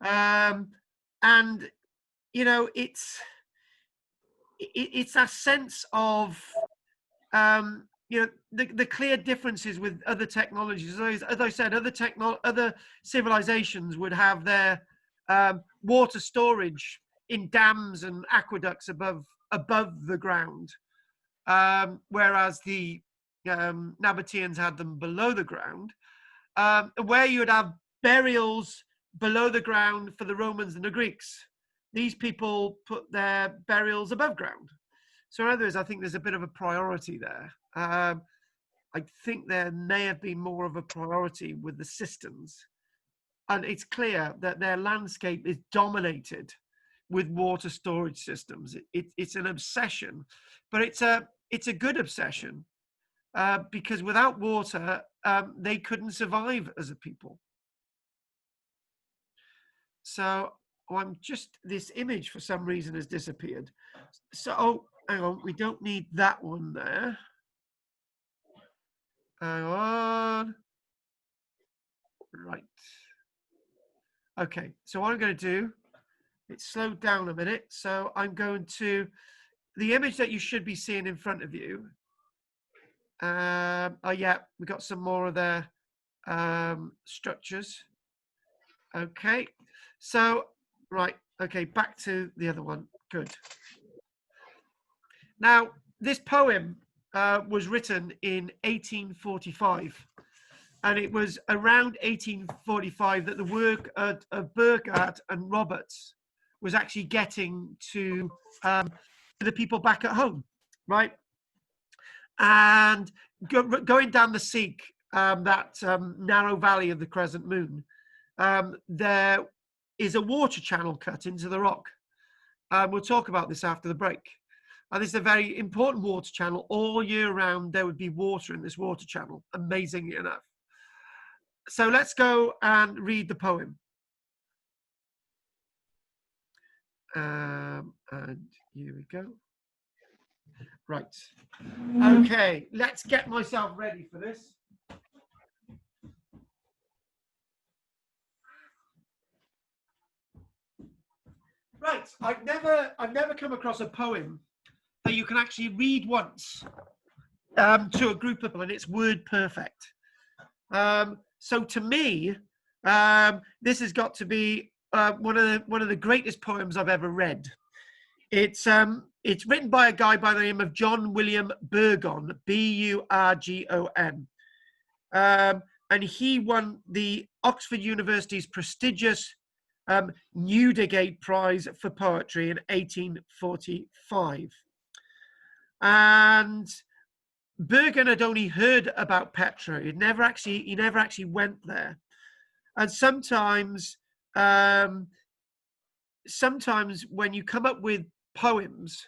And, you know, it's that sense of, you know, the clear differences with other technologies. As I said, other civilizations would have their water storage in dams and aqueducts above the ground, whereas the Nabateans had them below the ground, where you would have burials below the ground for the Romans and the Greeks. These people put their burials above ground. So in other words, I think there's a bit of a priority there. I think there may have been more of a priority with the systems. And it's clear that their landscape is dominated with water storage systems. It's an obsession, but it's a good obsession because without water, they couldn't survive as a people. So this image for some reason has disappeared. So, hang on, we don't need that one there. Hang on. Right. Okay, so what I'm going to do, it's slowed down a minute. So I'm going to, the image that you should be seeing in front of you. Oh yeah, we got some more of their structures. Okay, so, right, okay, back to the other one. Good. Now, this poem was written in 1845, and it was around 1845 that the work of Burckhardt and Roberts was actually getting to the people back at home, right? And going down the Sikh, that narrow valley of the crescent moon, there is a water channel cut into the rock. We'll talk about this after the break. And this is a very important water channel. All year round, there would be water in this water channel, amazingly enough. So let's go and read the poem. And here we go. Right. Okay, let's get myself ready for this. Right. I've never come across a poem that you can actually read once to a group of people and it's word perfect. So to me, this has got to be one of the greatest poems I've ever read. It's written by a guy by the name of John William Burgon, Burgon, and he won the Oxford University's prestigious Newdigate Prize for Poetry in 1845. And Burgon had only heard about Petra. He never actually went there. And sometimes when you come up with poems,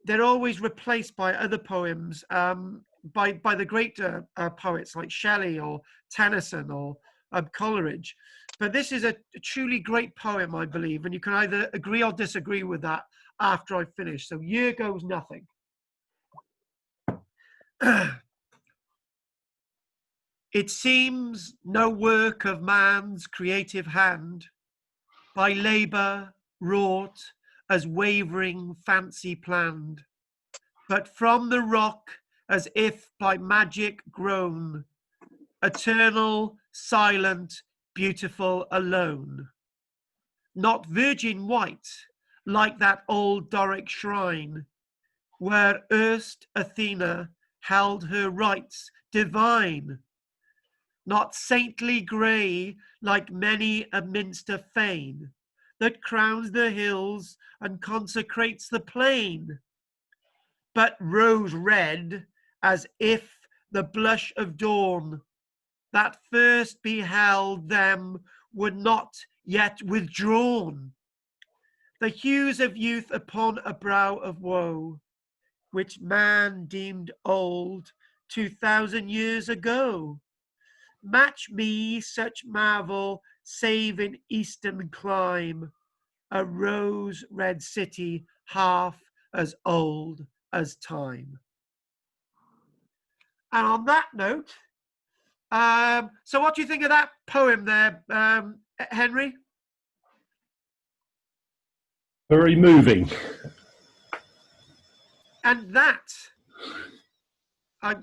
they're always replaced by other poems by the great poets like Shelley or Tennyson or Coleridge. But this is a truly great poem, I believe, and you can either agree or disagree with that after I finish. So here goes nothing. It seems no work of man's creative hand, by labour wrought as wavering fancy planned, but from the rock as if by magic grown, eternal, silent, beautiful alone. Not virgin white, like that old Doric shrine, where erst Athena held her rites divine. Not saintly grey, like many a minster fane, that crowns the hills and consecrates the plain, but rose red, as if the blush of dawn, that first beheld them, were not yet withdrawn. The hues of youth upon a brow of woe, which man deemed old 2000 years ago. Match me such marvel, save in eastern clime, a rose-red city half as old as time. And on that note, so what do you think of that poem there, Henry? Very moving. And that,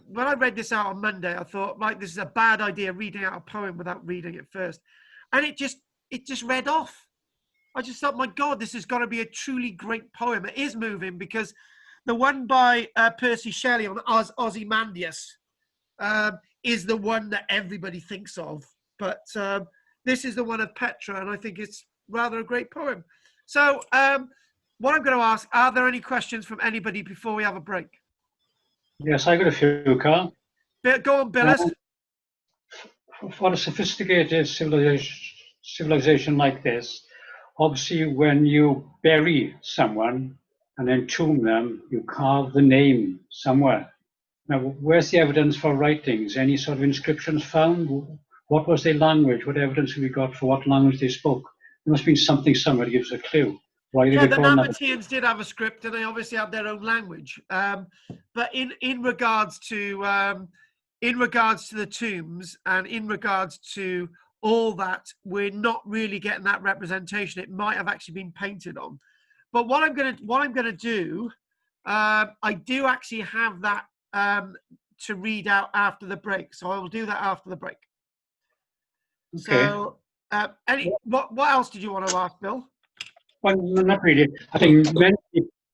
when I read this out on Monday, I thought, like, this is a bad idea, reading out a poem without reading it first. And it just read off. I just thought, my God, this has got to be a truly great poem. It is moving because the one by Percy Shelley on Ozymandias is the one that everybody thinks of. But this is the one of Petra, and I think it's rather a great poem. So what I'm going to ask, are there any questions from anybody before we have a break? Yes, I got a few, Carl. Go on, Billis. For a sophisticated civilization like this, obviously when you bury someone and entomb them, you carve the name somewhere. Now, where's the evidence for writings? Any sort of inscriptions found? What was their language? What evidence have we got for what language they spoke? There must have been something somewhere to give us a clue. Why Yeah, the Nabateans did have a script, and they obviously had their own language. But in regards to the tombs and in regards to all that, we're not really getting that representation. It might have actually been painted on. But what I'm gonna do, I do actually have that to read out after the break. So I will do that after the break. Okay. So, what else did you want to ask, Bill? Well, not really. I think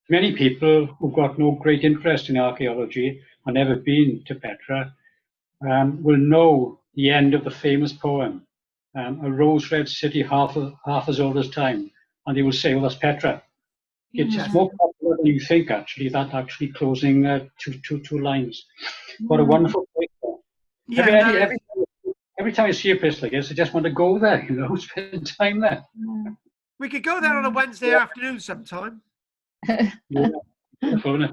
many people who've got no great interest in archaeology and never been to Petra will know the end of the famous poem, a rose-red city half as old as time, and they will say, "Well, that's Petra." It's more popular than you think. Actually, that actually closing two lines. What a wonderful place! Yeah, every time I see a place like this, I just want to go there. You know, spend time there. We could go there on a Wednesday afternoon sometime. Yeah, wonderful, it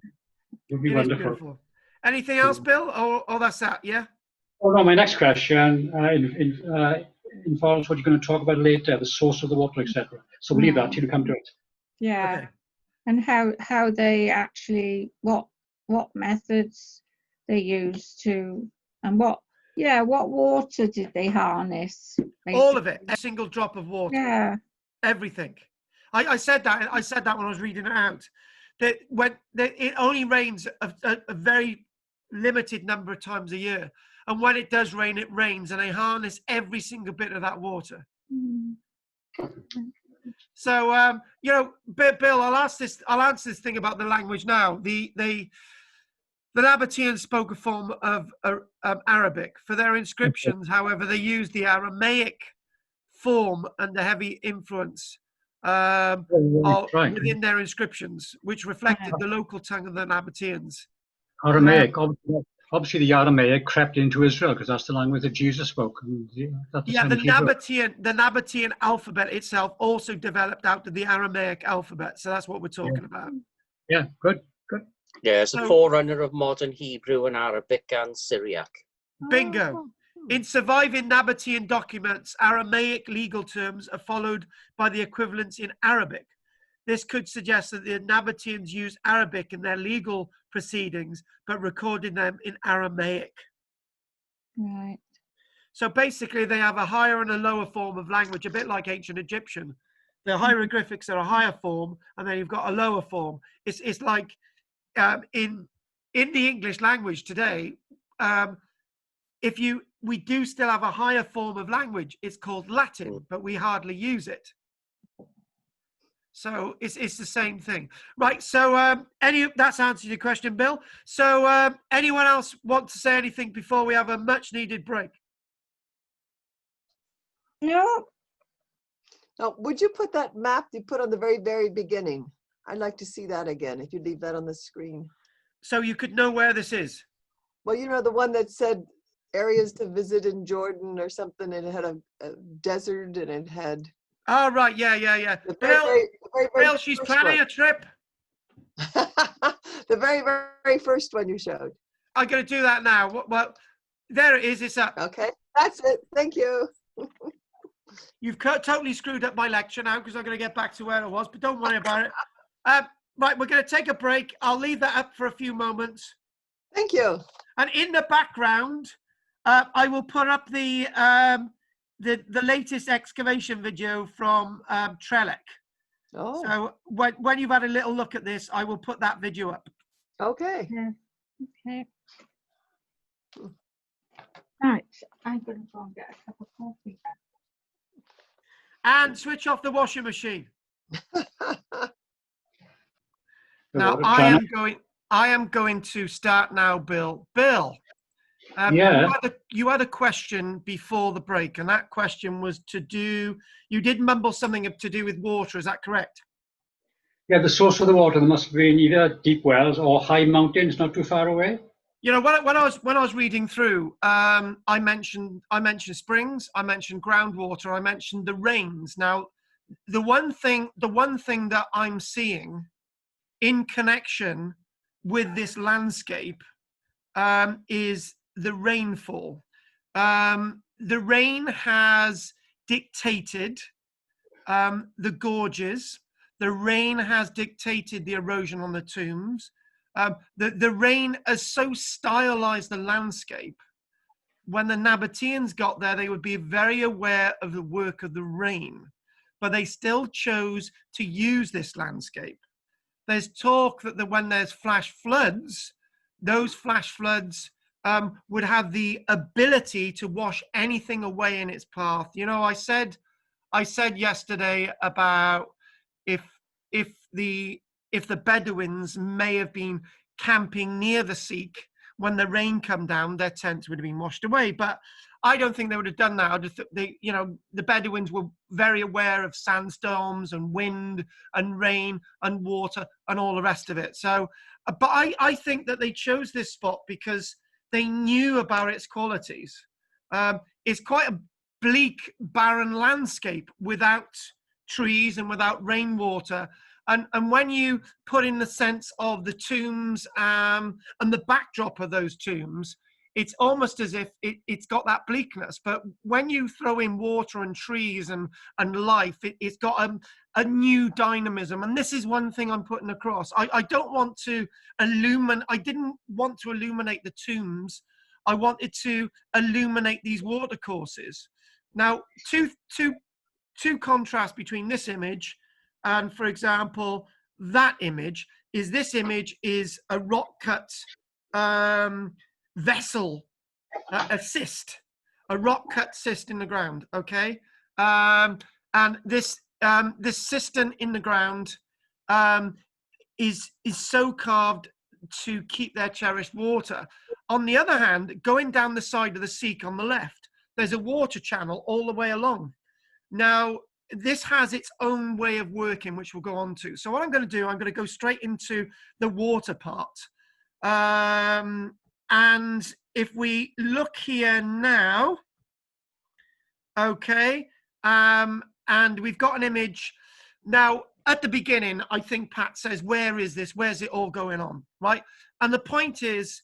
would be wonderful. Beautiful. Anything else, Bill? Or that's that, yeah? Oh, no, my next question involves what you're going to talk about later, the source of the water, etc. So we'll leave that till you come to it. Yeah. Okay. And how they actually, what methods they used to, and what water did they harness? Basically? All of it, a single drop of water. Yeah. Everything. I said that. I said that when I was reading it out. That it only rains a very limited number of times a year, and when it does rain, it rains, and they harness every single bit of that water. Mm. So, you know, Bill, I'll answer this thing about the language now. The Nabateans spoke a form of Arabic. For their inscriptions, however, they used the Aramaic form under heavy influence within their inscriptions, which reflected the local tongue of the Nabateans. Aramaic, obviously the Aramaic crept into Israel because that's the language that Jesus spoke. Yeah, the Nabatean alphabet itself also developed out of the Aramaic alphabet. So that's what we're talking about. Yeah, good. Yeah, it's a forerunner of modern Hebrew and Arabic and Syriac. Bingo. In surviving Nabatean documents, Aramaic legal terms are followed by the equivalents in Arabic. This could suggest that the Nabateans used Arabic in their legal proceedings, but recorded them in Aramaic. Right. So basically, they have a higher and a lower form of language, a bit like ancient Egyptian. The hieroglyphics are a higher form, and then you've got a lower form. It's like in the English language today, we do still have a higher form of language. It's called Latin, but we hardly use it. So it's the same thing, right? So that's answered your question, Bill. So anyone else want to say anything before we have a much-needed break? No. Now, would you put that map you put on the very, very beginning? I'd like to see that again, if you leave that on the screen. So you could know where this is. Well, you know, the one that said areas to visit in Jordan or something, and it had a desert, and it had... Oh, right, yeah. Bill, she's planning a trip. The very, very first one you showed. I'm going to do that now. Well, there it is. It's up. Okay, that's it. Thank you. You've totally screwed up my lecture now because I'm going to get back to where it was, but don't worry about it. Right, we're going to take a break. I'll leave that up for a few moments. Thank you. And in the background, I will put up the latest excavation video from Trelec. Oh. So when you've had a little look at this, I will put that video up. Okay. Yeah. Okay. Right, I'm going to go and get a cup of coffee. And switch off the washing machine. Now I am going to start now, Bill. Bill, you had a question before the break, and that question was you did mumble something to do with water, is that correct? Yeah, the source of the water, there must have been either deep wells or high mountains not too far away. You know, when I was reading through, I mentioned springs, I mentioned groundwater, I mentioned the rains. Now, the one thing that I'm seeing in connection with this landscape is the rainfall. The rain has dictated the gorges. The rain has dictated the erosion on the tombs. The rain has so stylized the landscape. When the Nabateans got there, they would be very aware of the work of the rain, but they still chose to use this landscape. There's talk that when there's flash floods, those flash floods would have the ability to wash anything away in its path. You know, I said yesterday about if the Bedouins may have been camping near the Sikh, when the rain come down, their tents would have been washed away. But I don't think they would have done that. The Bedouins were very aware of sandstorms and wind and rain and water and all the rest of it. So, but I think that they chose this spot because they knew about its qualities. It's quite a bleak, barren landscape without trees and without rainwater. And when you put in the sense of the tombs and the backdrop of those tombs, it's almost as if it's got that bleakness. But when you throw in water and trees and life, it's got a new dynamism. And this is one thing I'm putting across. I didn't want to illuminate the tombs. I wanted to illuminate these watercourses. Now, two contrasts between this image And for example, that image is, this image is a rock cut vessel, a cyst, a rock cut cyst in the ground, okay? And this cistern in the ground is so carved to keep their cherished water. On the other hand, going down the side of the Seek on the left, there's a water channel all the way along. Now, this has its own way of working, which we'll go on to. So what I'm going to do, I'm going to go straight into the water part. And if we look here now, okay, and we've got an image. Now, at the beginning, I think Pat says, where is this? Where's it all going on, right? And the point is,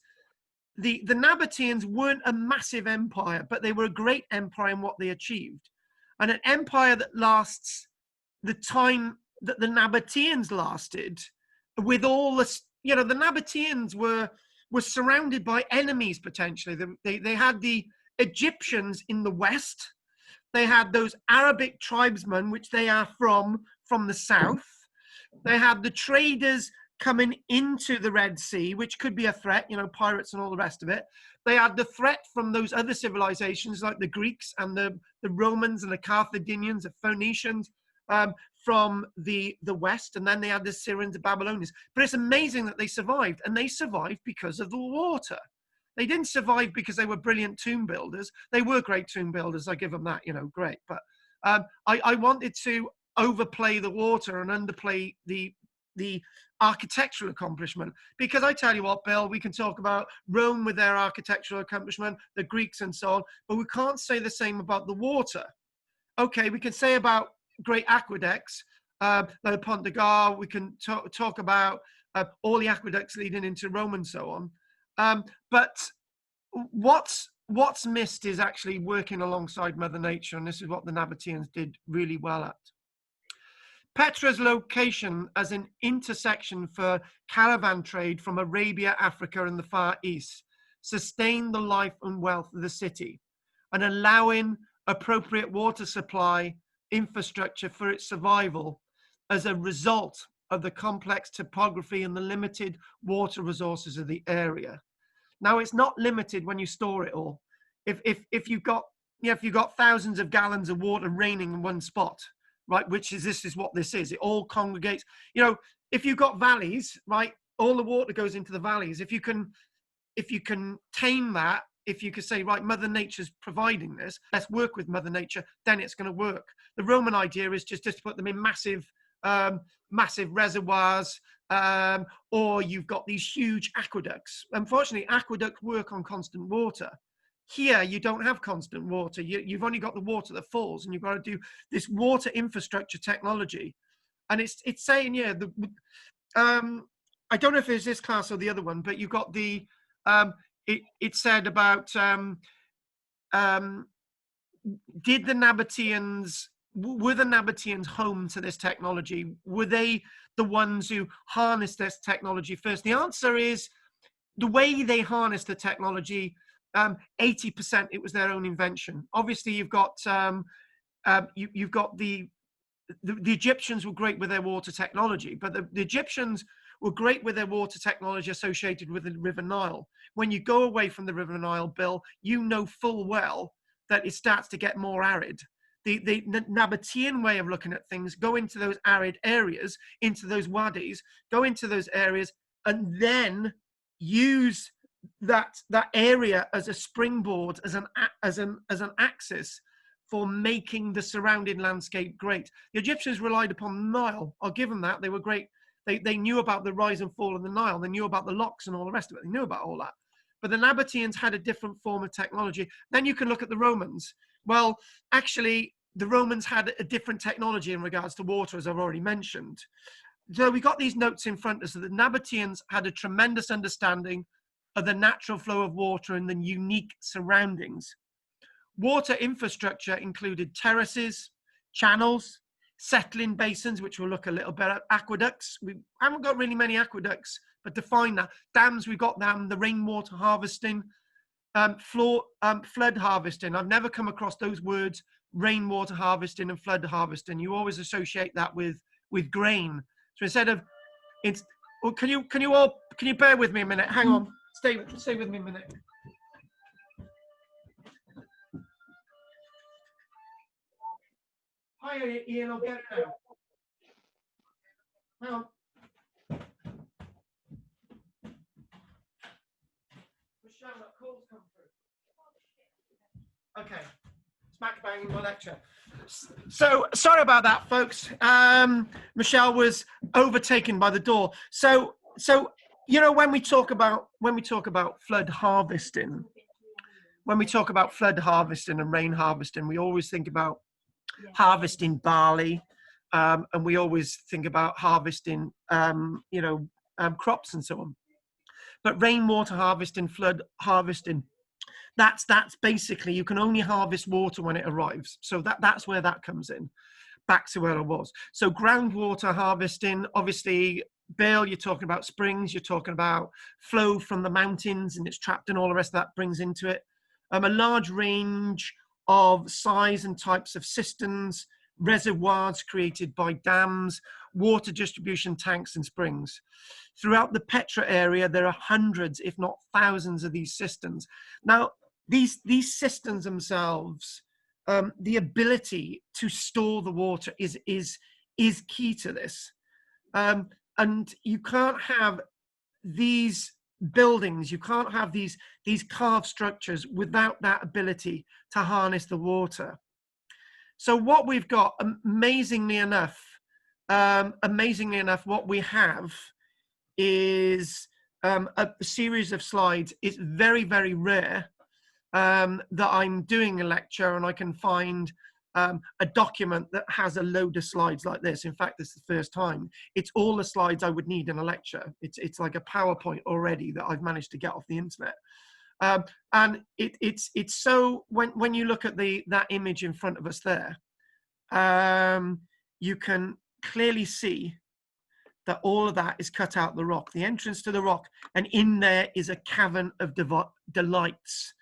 the Nabateans weren't a massive empire, but they were a great empire in what they achieved. And an empire that lasts the time that the Nabateans lasted, with all the, you know, the Nabateans were surrounded by enemies potentially. They had the Egyptians in the west. They had those Arabic tribesmen, which they are from the south. They had the traders coming into the Red Sea, which could be a threat, you know, pirates and all the rest of it. They had the threat from those other civilizations like the Greeks and the Romans and the Carthaginians, the Phoenicians from the west. And then they had the Syrians, the Babylonians. But it's amazing that they survived, and they survived because of the water. They didn't survive because they were brilliant tomb builders. They were great tomb builders. I give them that, you know, great. But I wanted to overplay the water and underplay the architectural accomplishment, because I tell you what, Bill, we can talk about Rome with their architectural accomplishment, the Greeks and so on, but we can't say the same about the water. Okay, we can say about great aqueducts, like Pont de Gard. We can talk about all the aqueducts leading into Rome and so on. But what's missed is actually working alongside Mother Nature, and this is what the Nabateans did really well at. Petra's location as an intersection for caravan trade from Arabia, Africa, and the Far East sustained the life and wealth of the city, and allowing appropriate water supply infrastructure for its survival as a result of the complex topography and the limited water resources of the area. Now, it's not limited when you store it all. If you've got thousands of gallons of water raining in one spot, right, this is what this is. It all congregates. You know, if you've got valleys, right, all the water goes into the valleys. If you can tame that, if you could say, right, Mother Nature's providing this, let's work with Mother Nature, then it's going to work. The Roman idea is just to put them in massive reservoirs, or you've got these huge aqueducts. Unfortunately, aqueducts work on constant water. Here, you don't have constant water. You've only got the water that falls, and you've got to do this water infrastructure technology. And it's saying, yeah, I don't know if it's this class or the other one, but you've got the, it said about, did the Nabateans, were the Nabateans home to this technology? Were they the ones who harnessed this technology first? The answer is, the way they harnessed the technology, 80% it was their own invention. Obviously, you've got you've got the Egyptians were great with their water technology, but the Egyptians were great with their water technology associated with the River Nile. When you go away from the River Nile, Bill, you know full well that it starts to get more arid. The Nabatean way of looking at things, go into those arid areas, into those wadis, go into those areas, and then use that area as a springboard, as an axis for making the surrounding landscape great. The Egyptians relied upon the Nile. I'll give them that. They were great. They knew about the rise and fall of the Nile. They knew about the locks and all the rest of it. They knew about all that. But the Nabateans had a different form of technology. Then you can look at the Romans. Well, actually, the Romans had a different technology in regards to water, as I've already mentioned. So we got these notes in front of us that the Nabateans had a tremendous understanding of the natural flow of water and the unique surroundings. Water infrastructure included terraces, channels, settling basins, which we'll look a little bit at, aqueducts. We haven't got really many aqueducts, but define that. Dams, we've got them, the rainwater harvesting, flood harvesting. I've never come across those words, rainwater harvesting and flood harvesting. You always associate that with with grain. So instead of, it's, well, can you bear with me a minute? Hang on, stay with me a minute. Hi, Ian, I'll get it now. Hang on. Michelle, that call's come through. Okay, smack bang in my lecture. So sorry about that, folks. Michelle was overtaken by the door. So you know, when we talk about flood harvesting, and rain harvesting, we always think about harvesting barley, and we always think about harvesting crops and so on. But rainwater harvesting, flood harvesting, that's basically, you can only harvest water when it arrives. So that's where that comes in, back to where I was. So groundwater harvesting, obviously, Bill, you're talking about springs, you're talking about flow from the mountains, and it's trapped, and all the rest of that brings into it. A large range of size and types of cisterns, reservoirs created by dams, water distribution tanks and springs. Throughout the Petra area, there are hundreds, if not thousands, of these cisterns. Now, these cisterns themselves, the ability to store the water is key to this. And you can't have these buildings, you can't have these carved structures without that ability to harness the water. So what we've got, amazingly enough, what we have is a series of slides. It's very, very rare that I'm doing a lecture and I can find a document that has a load of slides like this. In fact, this is the first time. It's all the slides I would need in a lecture. It's like a PowerPoint already that I've managed to get off the internet. And it's so, when you look at that image in front of us there, you can clearly see that all of that is cut out the rock, the entrance to the rock, and in there is a cavern of delights.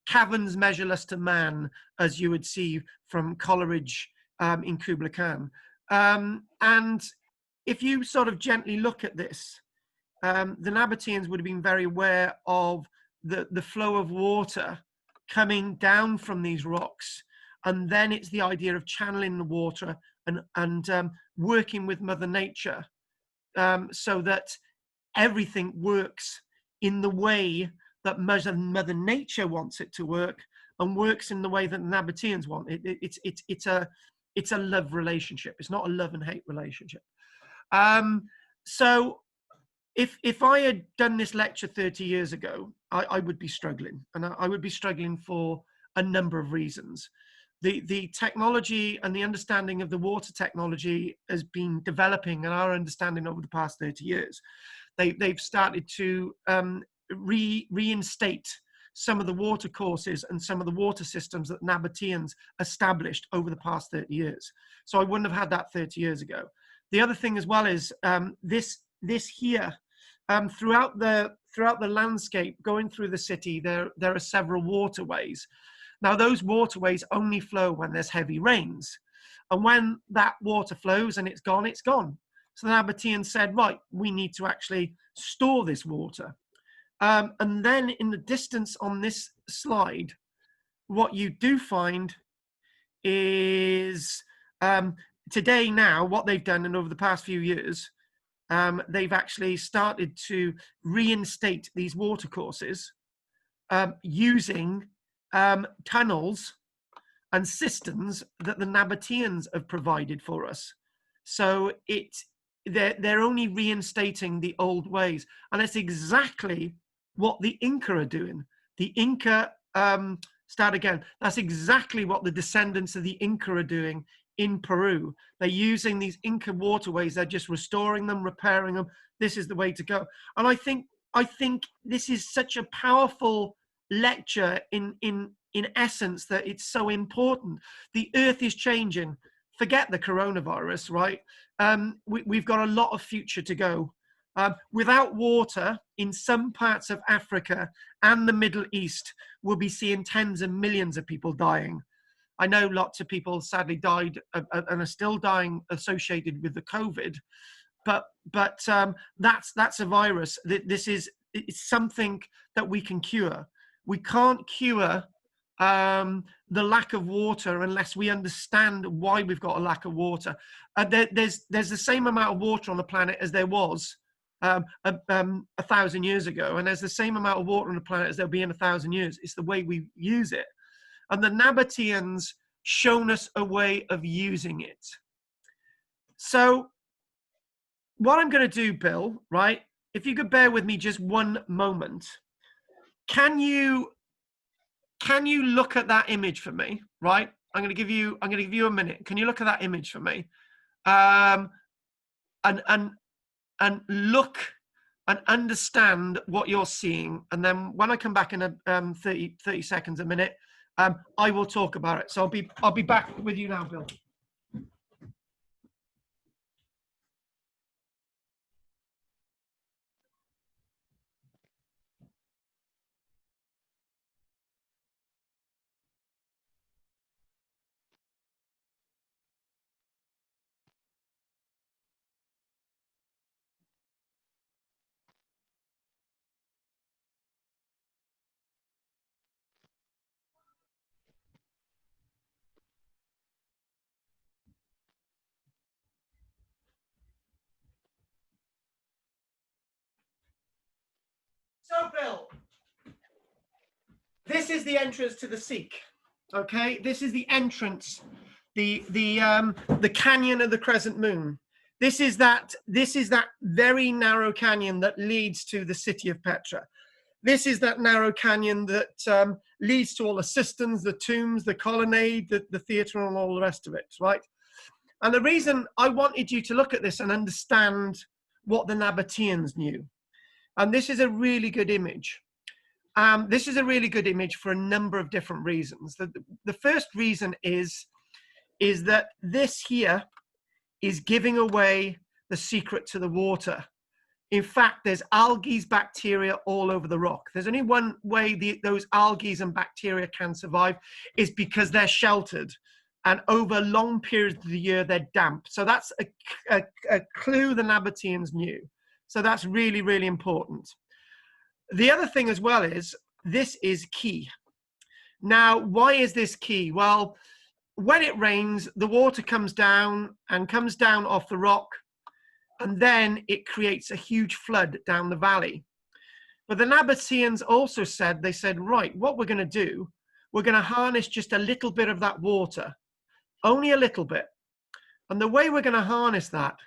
Caverns measureless to man, as you would see from Coleridge in Kubla Khan. And if you sort of gently look at this, the Nabateans would have been very aware of the flow of water coming down from these rocks. And then it's the idea of channeling the water and working with Mother Nature so that everything works in the way that Mother Nature wants it to work, and works in the way that the Nabateans want it. It's a love relationship. It's not a love and hate relationship. So if I had done this lecture 30 years ago, I would be struggling, and I would be struggling for a number of reasons. The technology and the understanding of the water technology has been developing, and our understanding over the past 30 years. They've started to reinstate some of the water courses and some of the water systems that Nabateans established over the past 30 years. So I wouldn't have had that 30 years ago. The other thing as well is this here, throughout the landscape going through the city, there are several waterways. Now those waterways only flow when there's heavy rains, and when that water flows and it's gone, it's gone. So the Nabateans said, right, we need to actually store this water. And then in the distance on this slide, what you do find is today now, what they've done, and over the past few years, they've actually started to reinstate these watercourses using tunnels and cisterns that the Nabateans have provided for us. So they're only reinstating the old ways, and that's exactly what the Inca are doing. The Inca, start again, that's exactly what the descendants of the Inca are doing in Peru. They're using these Inca waterways, they're just restoring them, repairing them. This is the way to go. And I think this is such a powerful lecture in essence, that it's so important. The earth is changing. Forget the coronavirus, right? We've got a lot of future to go. Without water, in some parts of Africa and the Middle East, we'll be seeing tens of millions of people dying. I know lots of people sadly died and are still dying associated with the COVID, but that's a virus. It's something that we can cure. We can't cure the lack of water unless we understand why we've got a lack of water. There's the same amount of water on the planet as there was 1,000 years ago, and there's the same amount of water on the planet as there'll be in 1,000 years. It's the way we use it, and the Nabateans shown us a way of using it. So what I'm going to do, Bill, right, if you could bear with me just one moment, can you look at that image for me? Right, I'm going to give you a minute. Can you look at that image for me, and look and understand what you're seeing, and then when I come back in 30 seconds, a minute, I will talk about it. So I'll be back with you now, Bill. So, Bill, this is the entrance to the Seek. Okay, this is the entrance, the canyon of the crescent moon. This is that very narrow canyon that leads to the city of Petra. This is that narrow canyon that leads to all the cisterns, the tombs, the colonnade, the theatre, and all the rest of it, right? And the reason I wanted you to look at this and understand what the Nabateans knew, and this is a really good image. This is a really good image for a number of different reasons. The first reason is that this here is giving away the secret to the water. In fact, there's algae, bacteria all over the rock. There's only one way those algae and bacteria can survive, is because they're sheltered. And over long periods of the year, they're damp. So that's a clue the Nabateans knew. So that's really, really important. The other thing as well is, this is key. Now, why is this key? Well, when it rains, the water comes down off the rock, and then it creates a huge flood down the valley. But the Nabateans also said, right, what we're going to do, we're going to harness just a little bit of that water, only a little bit. And the way we're going to harness that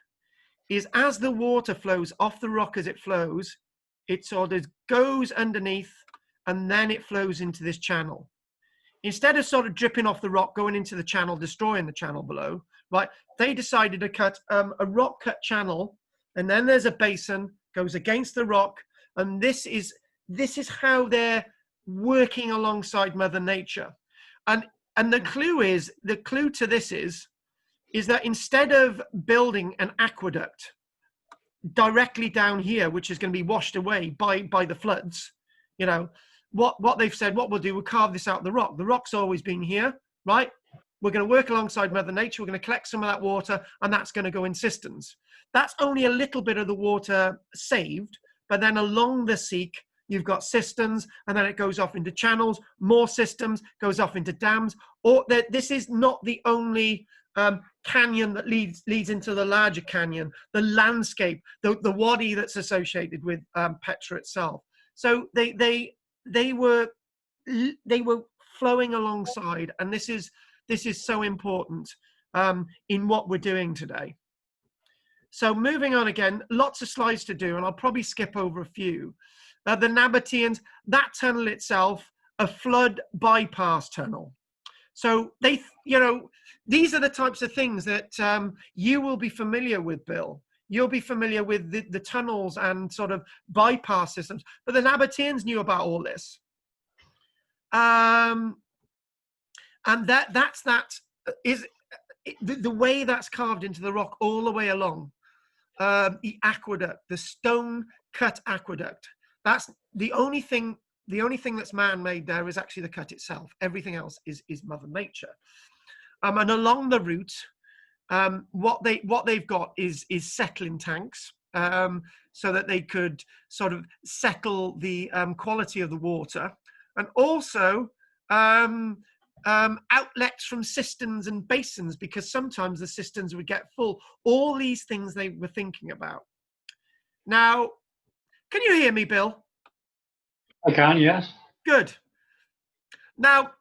is, as the water flows off the rock as it flows, it sort of goes underneath and then it flows into this channel. Instead of sort of dripping off the rock, going into the channel, destroying the channel below, right, they decided to cut a rock cut channel, and then there's a basin, goes against the rock, and this is how they're working alongside Mother Nature. And the clue to this is that instead of building an aqueduct directly down here, which is going to be washed away by the floods, you know, what they've said, what we'll do, we'll carve this out of the rock. The rock's always been here, right? We're going to work alongside Mother Nature. We're going to collect some of that water, and that's going to go in cisterns. That's only a little bit of the water saved, but then along the Seek, you've got cisterns, and then it goes off into channels, more systems, goes off into dams. Or this is not the only canyon that leads into the larger canyon, the landscape, the wadi that's associated with Petra itself. So they were flowing alongside, and this is so important in what we're doing today. So moving on again, lots of slides to do, and I'll probably skip over a few. The Nabateans, that tunnel itself, a flood bypass tunnel. So these are the types of things that you will be familiar with, Bill. You'll be familiar with the tunnels and sort of bypass systems, but the Nabateans knew about all this. And that's the way that's carved into the rock all the way along. The aqueduct, the stone cut aqueduct. That's the only thing The only thing that's man-made there is actually the cut itself. Everything else is Mother Nature. And along the route, what they've got is settling tanks, so that they could sort of settle the quality of the water, and also outlets from cisterns and basins, because sometimes the cisterns would get full. All these things they were thinking about. Now, can you hear me, Bill? I can, yes. Good. Now,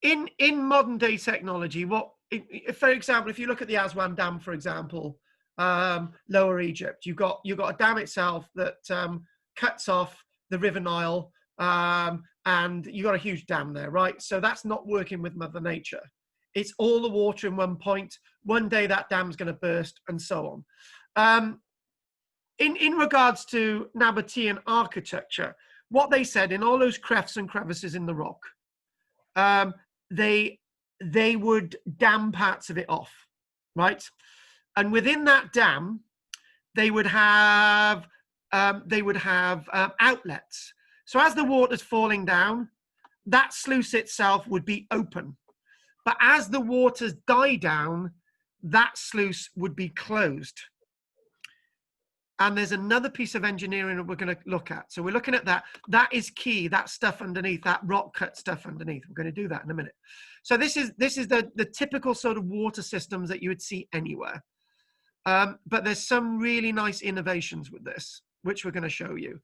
in modern day technology, for example, if you look at the Aswan Dam, for example, Lower Egypt, you've got a dam itself that cuts off the River Nile, and you've got a huge dam there, right? So that's not working with Mother Nature. It's all the water in one point. One day that dam's going to burst, and so on. In regards to Nabatean architecture, what they said, in all those clefts and crevices in the rock, they would dam parts of it off, right? And within that dam, they would have outlets. So as the water's falling down, that sluice itself would be open. But as the waters die down, that sluice would be closed. And there's another piece of engineering that we're going to look at. So we're looking at that. That is key, that stuff underneath, that rock cut stuff underneath. We're going to do that in a minute. So this is the typical sort of water systems that you would see anywhere. But there's some really nice innovations with this, which we're going to show you.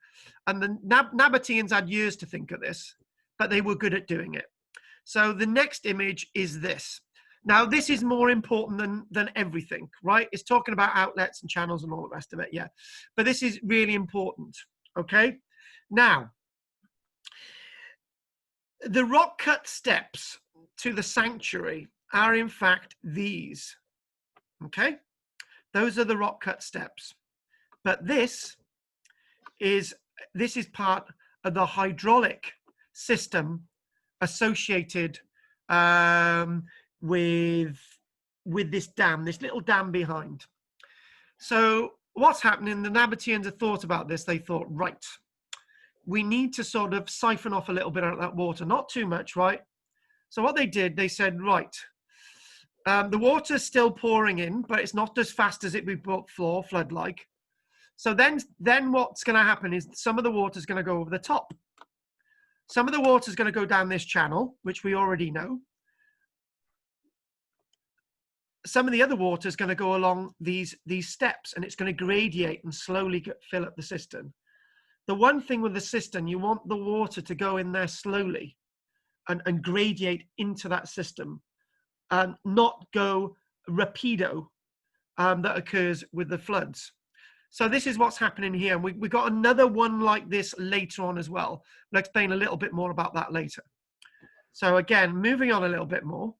And the Nabateans had years to think of this, but they were good at doing it. So the next image is this. Now, this is more important than everything, right? It's talking about outlets and channels and all the rest of it, yeah. But this is really important, okay? Now, the rock cut steps to the sanctuary are in fact these, okay? Those are the rock cut steps. But this is part of the hydraulic system associated with this dam, this little dam behind. So what's happening, the Nabateans have thought about this. They thought, right, we need to sort of siphon off a little bit of that water, not too much, right? So what they did, they said, right, the water's still pouring in, but it's not as fast as it would be flood-like. So then what's going to happen is some of the water's going to go over the top. Some of the water's going to go down this channel, which we already know. Some of the other water is going to go along these steps, and it's going to gradiate and slowly fill up the cistern. The one thing with the cistern, you want the water to go in there slowly and gradiate into that system, and not go rapido that occurs with the floods. So this is what's happening here. We got another one like this later on as well. I'll explain a little bit more about that later. So again, moving on a little bit more.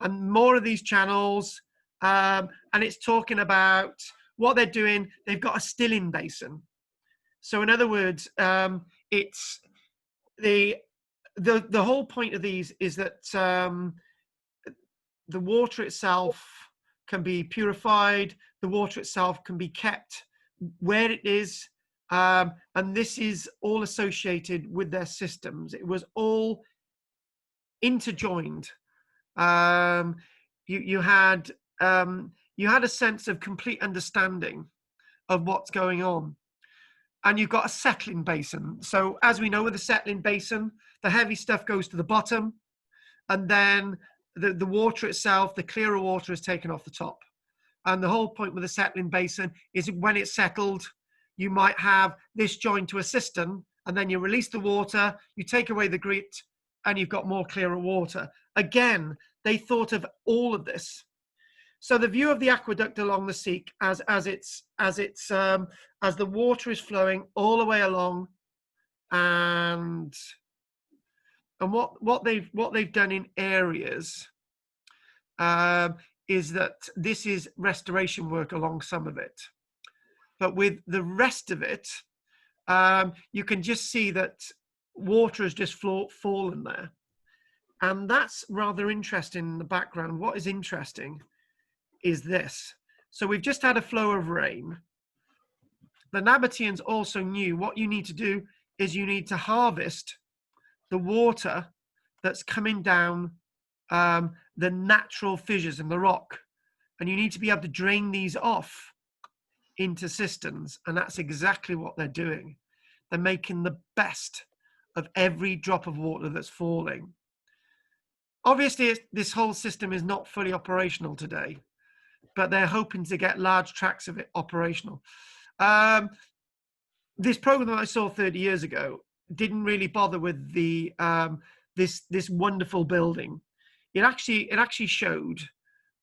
And more of these channels, and it's talking about what they're doing. They've got a stilling basin. So in other words, it's the whole point of these is that the water itself can be purified. The water itself can be kept where it is, and this is all associated with their systems. It was all interjoined. You had a sense of complete understanding of what's going on, and you've got a settling basin. So as we know with the settling basin, the heavy stuff goes to the bottom, and then the water itself, the clearer water, is taken off the top. And the whole point with the settling basin is when it's settled, you might have this joined to a cistern, and then you release the water, you take away the grit, and you've got more clearer water. Again, they thought of all of this. So the view of the aqueduct along the Seek as the water is flowing all the way along, and what they've done in areas is that this is restoration work along some of it, but with the rest of it, you can just see that water has just fallen there. And that's rather interesting in the background. What is interesting is this. So we've just had a flow of rain, the Nabateans also knew what you need to do is you need to harvest the water that's coming down the natural fissures in the rock. And you need to be able to drain these off into cisterns. And that's exactly what they're doing. They're making the best of every drop of water that's falling. Obviously, this whole system is not fully operational today, but they're hoping to get large tracts of it operational. This program that I saw 30 years ago didn't really bother with the this wonderful building. It actually showed.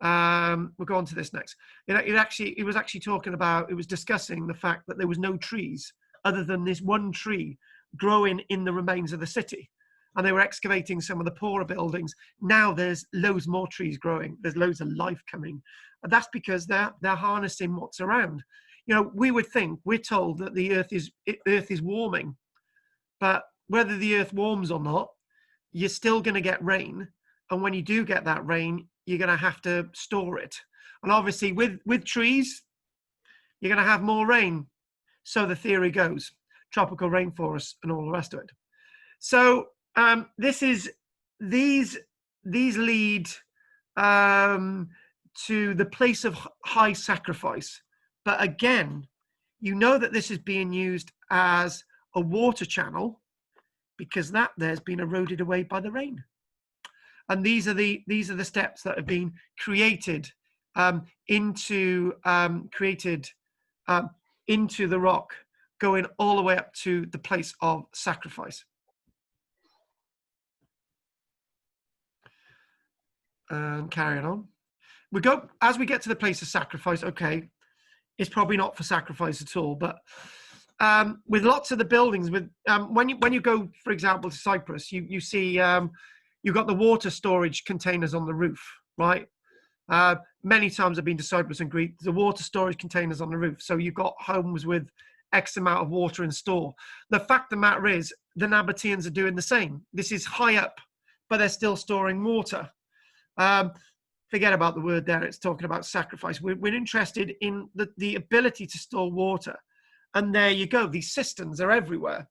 We'll go on to this next. It was discussing the fact that there was no trees other than this one tree growing in the remains of the city, and they were excavating some of the poorer buildings. Now there's loads more trees growing. There's loads of life coming, and that's because they're harnessing what's around. You know, we're told that the earth is warming, but whether the earth warms or not, you're still going to get rain, and when you do get that rain, you're going to have to store it. And obviously with trees, you're going to have more rain. So the theory goes, tropical rainforests and all the rest of it. So these lead to the place of high sacrifice. But again, you know that this is being used as a water channel because that there's been eroded away by the rain. And these are the steps that have been created into the rock, going all the way up to the place of sacrifice. And carrying on, as we get to the place of sacrifice. Okay, it's probably not for sacrifice at all, but with lots of the buildings, when you go, for example, to Cyprus, you see. You've got the water storage containers on the roof, right? Many times I've been to Cyprus and Greece, the water storage containers on the roof. So you've got homes with X amount of water in store. The fact of the matter is, the Nabateans are doing the same. This is high up, but they're still storing water. Forget about the word there. It's talking about sacrifice. We're interested in the ability to store water. And there you go. These cisterns are everywhere.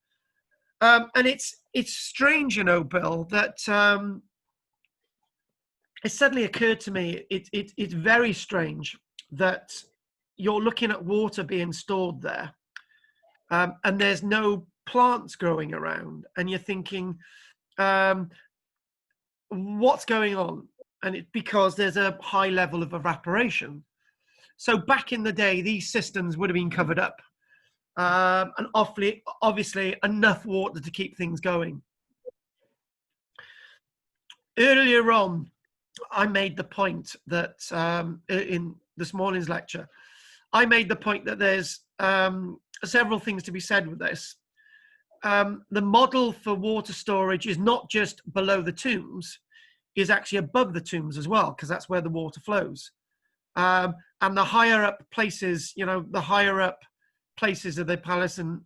And it's strange, you know, Bill, that it suddenly occurred to me, it's very strange that you're looking at water being stored there, and there's no plants growing around, and you're thinking, what's going on? And it's because there's a high level of evaporation. So back in the day, these cisterns would have been covered up. And obviously enough water to keep things going. Earlier on, I made the point that in this morning's lecture, I made the point that there's several things to be said with this. The model for water storage is not just below the tombs, is actually above the tombs as well, because that's where the water flows. And the higher up places, you know, the higher up places of the palace and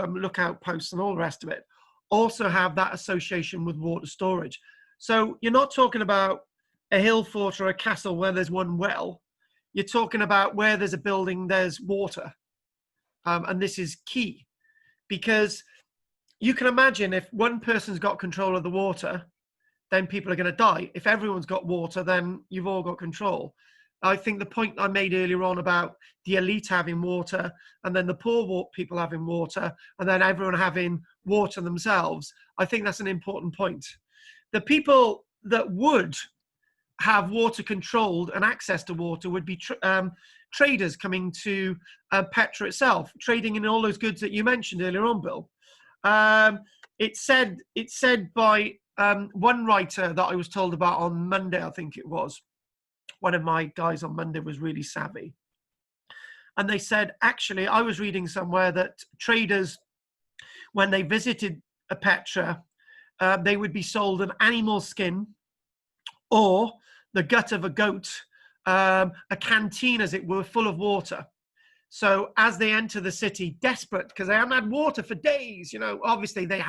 lookout posts and all the rest of it also have that association with water storage. So you're not talking about a hill fort or a castle where there's one well. You're talking about where there's a building, there's water. And this is key, because you can imagine if one person's got control of the water, then people are going to die. If everyone's got water, then you've all got control. I think the point I made earlier on about the elite having water and then the poor people having water and then everyone having water themselves, I think that's an important point. The people that would have water controlled and access to water would be traders coming to Petra itself, trading in all those goods that you mentioned earlier on, Bill. It's said by one writer that I was told about on Monday, I think it was. One of my guys on Monday was really savvy. And they said, actually, I was reading somewhere that traders, when they visited Petra, they would be sold an animal skin or the gut of a goat, a canteen, as it were, full of water. So as they enter the city, desperate, because they hadn't had water for days, you know, obviously they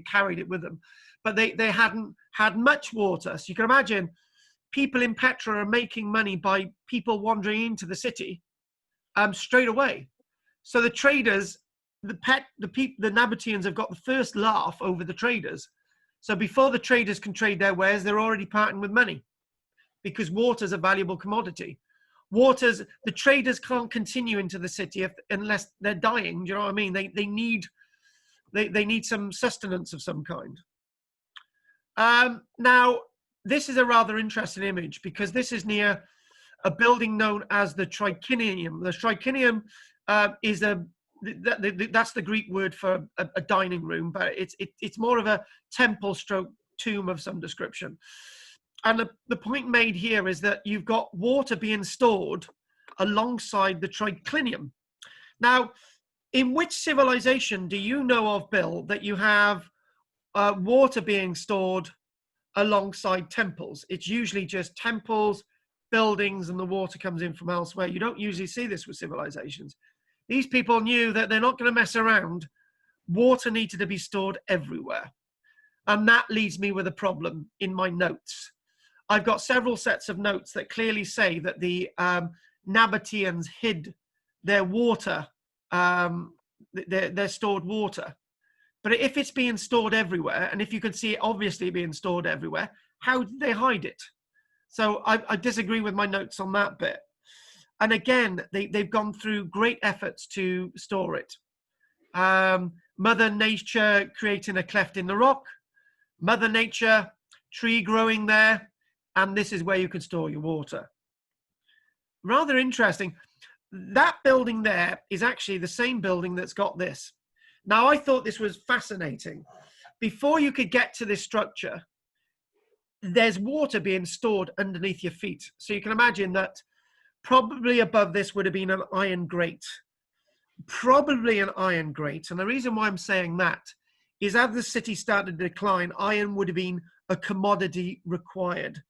carried it with them, but they hadn't had much water. So you can imagine people in Petra are making money by people wandering into the city straight away. So the traders the Nabateans have got the first laugh over the traders. So before the traders can trade their wares, they're already parting with money, because water's a valuable commodity. The traders can't continue into the city unless they're dying. Do you know what I mean? They need some sustenance of some kind. Now, this is a rather interesting image, because this is near a building known as the triclinium. The triclinium is that's the Greek word for a dining room, but it's more of a temple stroke tomb of some description. And the point made here is that you've got water being stored alongside the triclinium. Now, in which civilization do you know of, Bill, that you have water being stored alongside temples? It's usually just temples, buildings, and the water comes in from elsewhere. You don't usually see this with civilizations. These people knew that they're not going to mess around. Water needed to be stored everywhere. And that leaves me with a problem in my notes. I've got several sets of notes that clearly say that the Nabateans hid their water, their stored water. But if it's being stored everywhere, and if you can see it obviously being stored everywhere, how did they hide it? So I disagree with my notes on that bit. And again, they've gone through great efforts to store it. Mother Nature creating a cleft in the rock, Mother Nature, tree growing there, and this is where you can store your water. Rather interesting. That building there is actually the same building that's got this. Now, I thought this was fascinating. Before you could get to this structure, there's water being stored underneath your feet. So you can imagine that probably above this would have been an iron grate. Probably an iron grate. And the reason why I'm saying that is as the city started to decline, iron would have been a commodity required.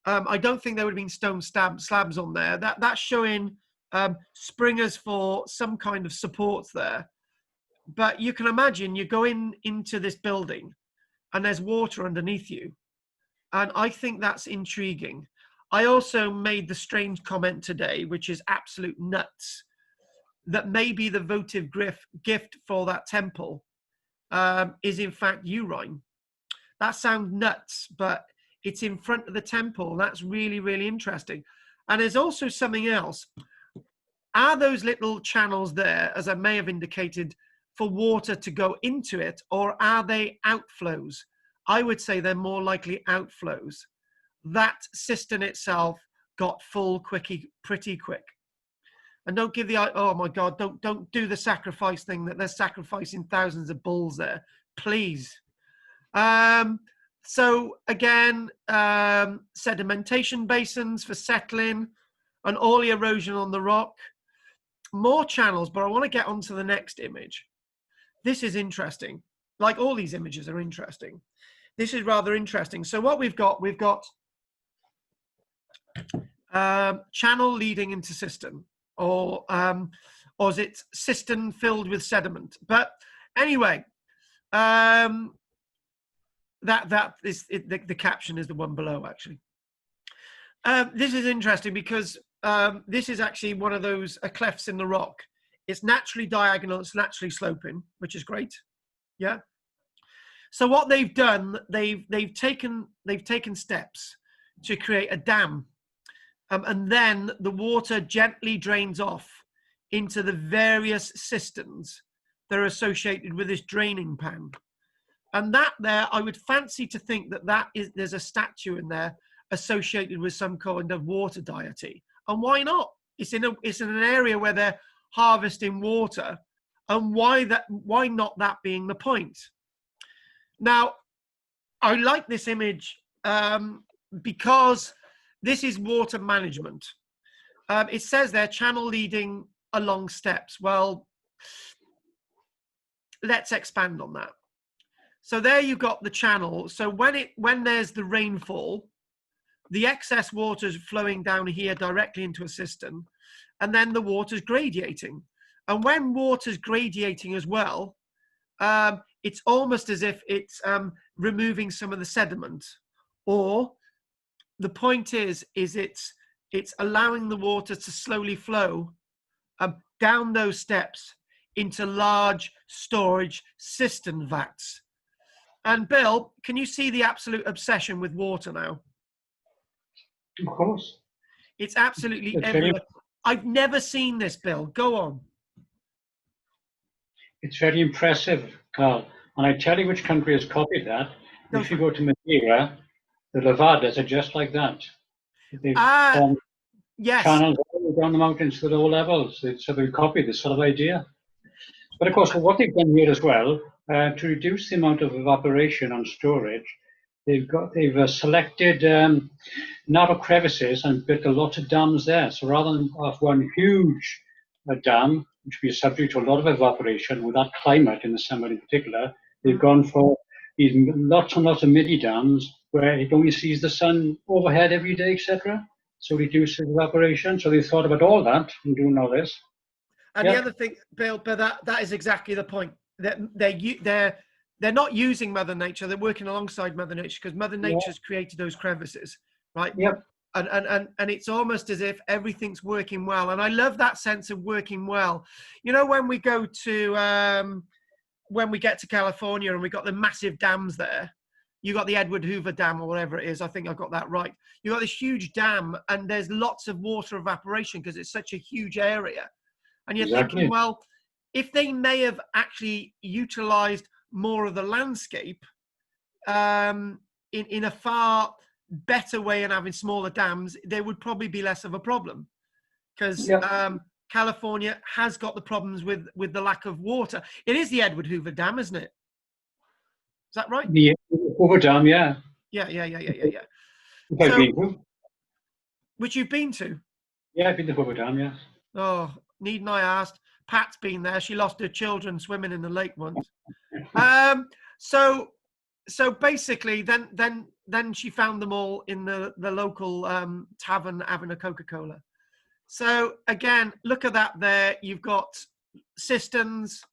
I don't think there would have been stone slabs on there. That's showing springers for some kind of supports there. But you can imagine you go into this building and there's water underneath you. And I think that's intriguing. I also made the strange comment today, which is absolute nuts, that maybe the votive gift for that temple is in fact urine. That sounds nuts, but it's in front of the temple. That's really, really interesting. And there's also something else. Are those little channels there, as I may have indicated, for water to go into it, or are they outflows? I would say they're more likely outflows. That cistern itself got full pretty quick. And don't give the, oh my God, don't do the sacrifice thing that they're sacrificing thousands of bulls there, please. So again, sedimentation basins for settling and all the erosion on the rock. More channels, but I want to get on to the next image. This is interesting. Like all these images are interesting. This is rather interesting. So what we've got channel leading into cistern, or is it cistern filled with sediment? But anyway, that is the caption is the one below actually. This is interesting because this is actually one of those clefts in the rock. It's naturally diagonal, it's naturally sloping, which is great. Yeah. So what they've done, they've taken steps to create a dam, and then the water gently drains off into the various cisterns that are associated with this draining pan. And that there, I would fancy to think that there's a statue in there associated with some kind of water deity. And why not? It's in an area where they're harvesting water, and why not that being the point? Now, I like this image because this is water management. It says there, channel leading along steps. Well, let's expand on that. So there you've got the channel. So when there's the rainfall, the excess water is flowing down here directly into a cistern, and then the water's gradiating. And when water's gradiating as well, it's almost as if it's removing some of the sediment, or the point is it's allowing the water to slowly flow down those steps into large storage cistern vats. And Bill, can you see the absolute obsession with water now? Of course. It's absolutely It's everywhere. I've never seen this, Bill. Go on. It's very impressive, Carl. And I tell you which country has copied that. Go If for you it. go to Madeira, the levadas are just like that. They've Ah, formed yes. channels all the way down the mountains to the low levels. So they've copied this sort of idea. But of course, what they've done here as well, to reduce the amount of evaporation on storage, they've selected narrow crevices and built a lot of dams there. So rather than have one huge dam, which would be subject to a lot of evaporation with that climate in the summer in particular, they've gone for these lots and lots of mini dams where it only sees the sun overhead every day, etc. So reduces evaporation. So they thought about all that in doing all this. And the other thing, Bill, but that is exactly the point. They're not using Mother Nature. They're working alongside Mother Nature because Mother Nature's created those crevices, right? Yep. And it's almost as if everything's working well. And I love that sense of working well. You know, when we go to when we get to California and we got the massive dams there, you got the Edward Hoover Dam or whatever it is. I think I got that right. You got this huge dam and there's lots of water evaporation because it's such a huge area. And you're thinking, well, if they may have actually utilized more of the landscape in a far better way and having smaller dams, there would probably be less of a problem. Because California has got the problems with the lack of water. It is the Edward Hoover Dam, isn't it? Is that right? The Hoover Dam, yeah. Yeah. So, which you've been to? Yeah, I've been to Hoover Dam, yes. Oh, needn't I ask? Pat's been there. She lost her children swimming in the lake once. So basically, then she found them all in the local tavern having a Coca-Cola. So again, look at that there. You've got cisterns,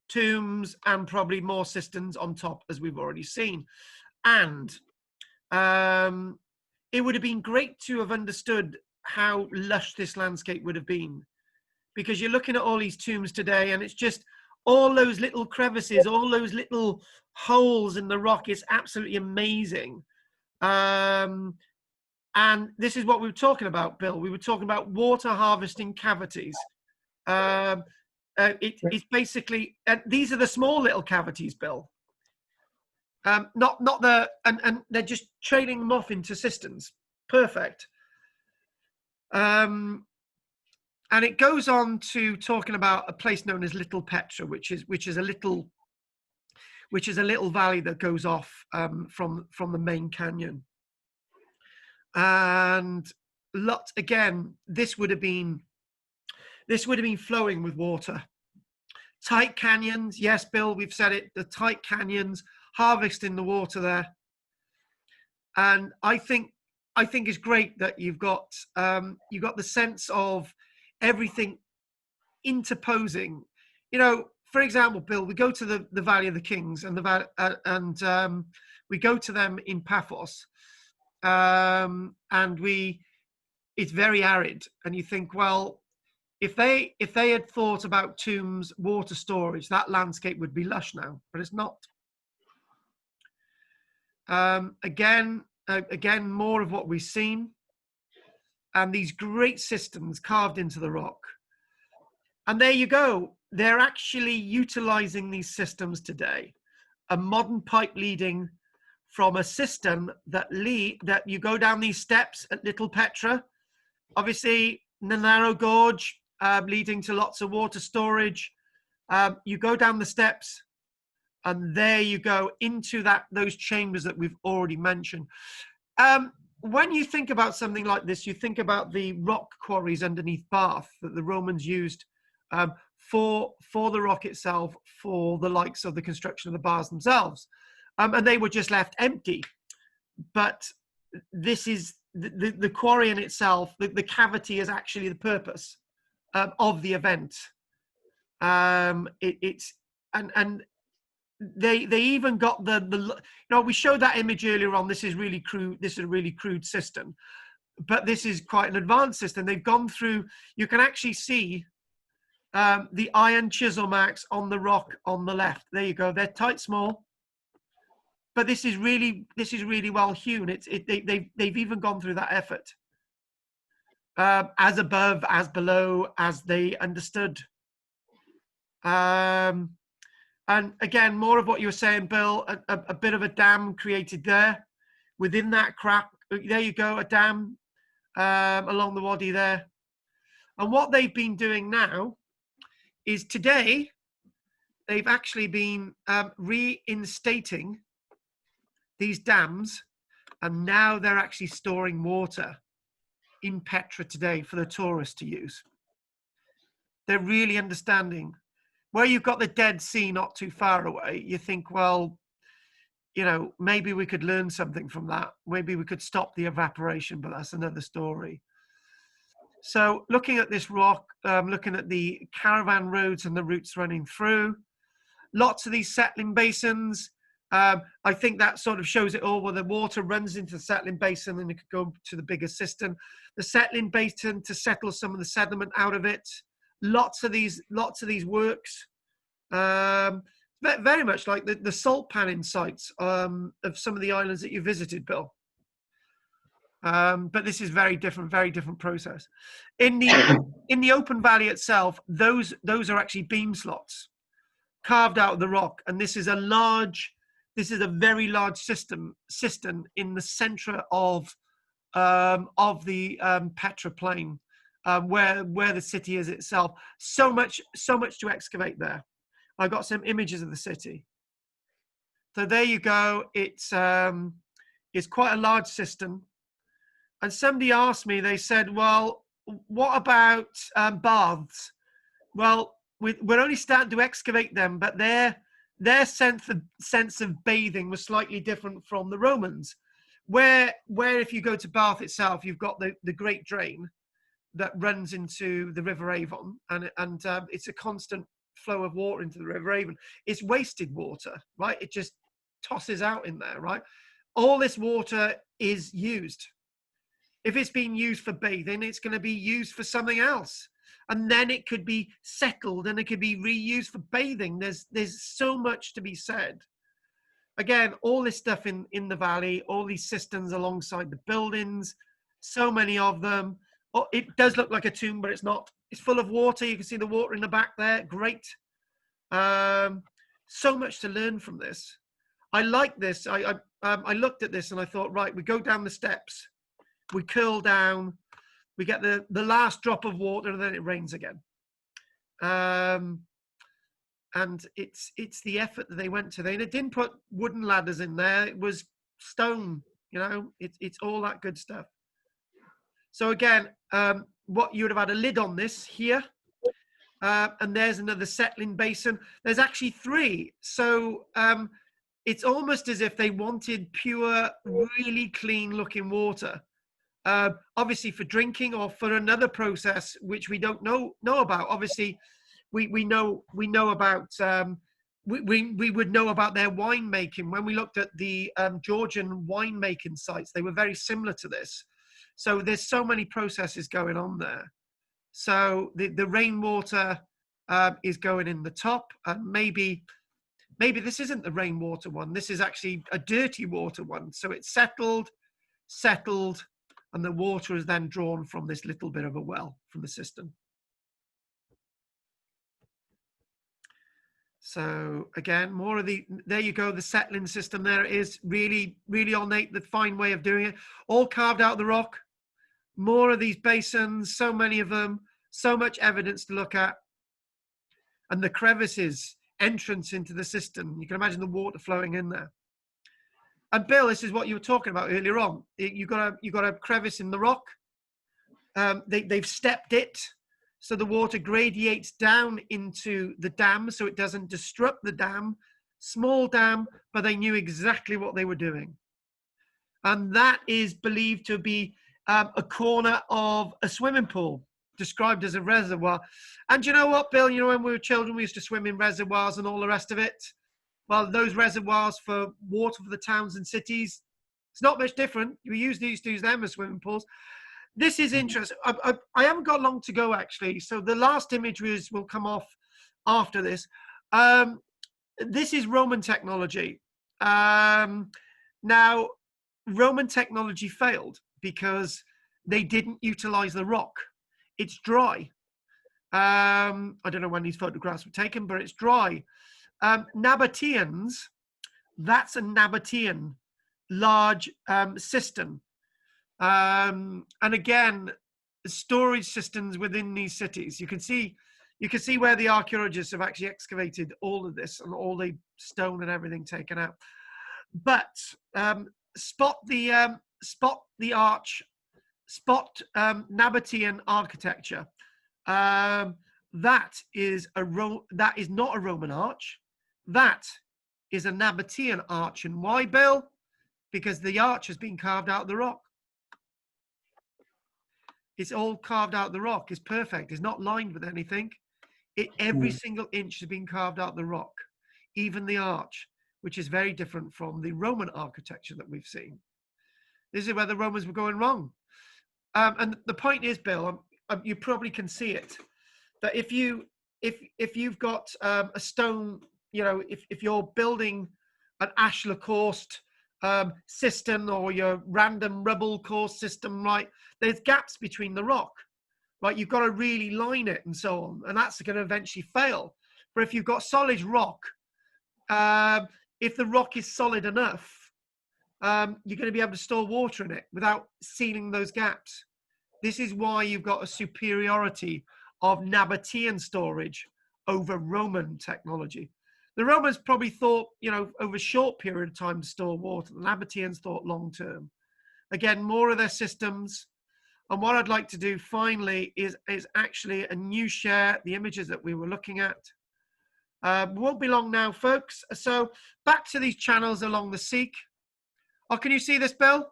tombs, and probably more cisterns on top, as we've already seen. And it would have been great to have understood how lush this landscape would have been. Because you're looking at all these tombs today and it's just all those little crevices, all those little holes in the rock. It's absolutely amazing. And this is what we were talking about, Bill. We were talking about water harvesting cavities. It's basically, these are the small little cavities, Bill. And they're just trading them off into cisterns. Perfect. And it goes on to talking about a place known as Little Petra, which is a little valley that goes off from the main canyon. And again, this would have been flowing with water. Tight canyons, yes, Bill, we've said it. The tight canyons harvesting the water there, and I think it's great that you've got the sense of everything interposing. You know, for example, Bill, we go to the Valley of the Kings and we go to them in Paphos, and it's very arid, and you think, well, if they had thought about tombs, water storage, that landscape would be lush now, but it's not. Again, more of what we've seen. And these great cisterns carved into the rock. And there you go. They're actually utilizing these systems today. A modern pipe leading from a cistern that you go down these steps at Little Petra. Obviously, the narrow gorge leading to lots of water storage. You go down the steps, and there you go into those chambers that we've already mentioned. When you think about something like this, you think about the rock quarries underneath Bath that the Romans used for the rock itself, for the likes of the construction of the baths themselves. And they were just left empty. But this is the quarry in itself, the cavity is actually the purpose of the event. They even got we showed that image earlier on. This is really crude. This is a really crude cistern, but this is quite an advanced cistern. They've gone through. You can actually see the iron chisel marks on the rock on the left. There you go. They're tight, small, but this is really well hewn. They've even gone through that effort. As above, as below, as they understood. And again, more of what you were saying, Bill. A bit of a dam created there. Within that crack, there you go, a dam along the wadi there. And what they've been doing now is today, they've actually been reinstating these dams, and now they're actually storing water in Petra today for the tourists to use. They're really understanding. Where you've got the Dead Sea not too far away, you think, well, you know, maybe we could learn something from that. Maybe we could stop the evaporation, but that's another story. So looking at this rock, looking at the caravan roads and the routes running through, lots of these settling basins. I think that sort of shows it all, where the water runs into the settling basin and it could go to the bigger cistern. The settling basin to settle some of the sediment out of it. Lots of these works. Very much like the salt panning sites of some of the islands that you visited, Bill. But this is very different process. In the open valley itself, those are actually beam slots carved out of the rock, and this is a very large cistern in the center of the Petra plain, where the city is itself. So much to excavate there. I got some images of the city. So there you go. It's quite a large cistern. And somebody asked me, they said, well, what about baths? Well, we're only starting to excavate them, but their sense of bathing was slightly different from the Romans, where if you go to Bath itself, you've got the Great Drain that runs into the River Avon, and it's a constant flow of water into the River Avon. It's wasted water, right? It just tosses out in there, right? All this water is used. If it's being used for bathing, it's going to be used for something else. And then it could be settled and it could be reused for bathing. There's so much to be said. Again, all this stuff in the valley, all these cisterns alongside the buildings, so many of them. Oh, it does look like a tomb, but it's not. It's full of water. You can see the water in the back there. Great. So much to learn from this. I like this. I looked at this and I thought, right, we go down the steps. We curl down, we get the last drop of water, and then it rains again. And it's the effort that they went to. They didn't put wooden ladders in there. It was stone, you know, it's all that good stuff. So again, what you would have had a lid on this here, and there's another settling basin. There's actually 3. So it's almost as if they wanted pure, really clean looking water. Obviously for drinking or for another process which we don't know about. Obviously we know about we would know about their winemaking. When we looked at the Georgian winemaking sites, they were very similar to this. So there's so many processes going on there. So the rainwater is going in the top, and maybe this isn't the rainwater one. This is actually a dirty water one. So it's settled, and the water is then drawn from this little bit of a well from the cistern. So again, more of there you go, the settling system there. It is really ornate, the fine way of doing it. All carved out of the rock. More of these basins, so many of them, so much evidence to look at. And the crevices, entrance into the cistern. You can imagine the water flowing in there. And Bill, this is what you were talking about earlier on. You got a crevice in the rock. They've stepped it, so the water gradiates down into the dam, so it doesn't disrupt the dam. Small dam, but they knew exactly what they were doing. And that is believed to be a corner of a swimming pool, described as a reservoir. And you know what, Bill? You know, when we were children, we used to swim in reservoirs and all the rest of it. Well, those reservoirs for water for the towns and cities, it's not much different. We used to use them as swimming pools. this is interesting. I haven't got long to go, actually. So the last image will come off after this. This is Roman technology. Now, Roman technology failed because they didn't utilize the rock. It's dry. I don't know when these photographs were taken, but it's dry. Nabateans, that's a Nabatean large cistern. And again, storage systems within these cities. You can see where the archaeologists have actually excavated all of this and all the stone and everything taken out. But spot Nabatean architecture. That is not a Roman arch. That is a Nabatean arch. And why, Bill? Because the arch has been carved out of the rock. It's all carved out of the rock. It's perfect. It's not lined with anything. Every single inch has been carved out of the rock, even the arch, which is very different from the Roman architecture that we've seen. This is where the Romans were going wrong. And the point is, Bill, you probably can see it, that if you've got a stone, if you're building an ashlar coursed cistern or your random rubble course system, right, there's gaps between the rock, right? You've got to really line it and so on, and that's going to eventually fail. But if you've got solid rock, if the rock is solid enough, you're going to be able to store water in it without sealing those gaps. This is why you've got a superiority of Nabatean storage over Roman technology. The Romans probably thought, over a short period of time to store water. The Nabateans thought long term. Again, more of their systems. And what I'd like to do finally is actually a new share, the images that we were looking at. Won't be long now, folks. So back to these channels along the Seek. Oh, can you see this, Bill?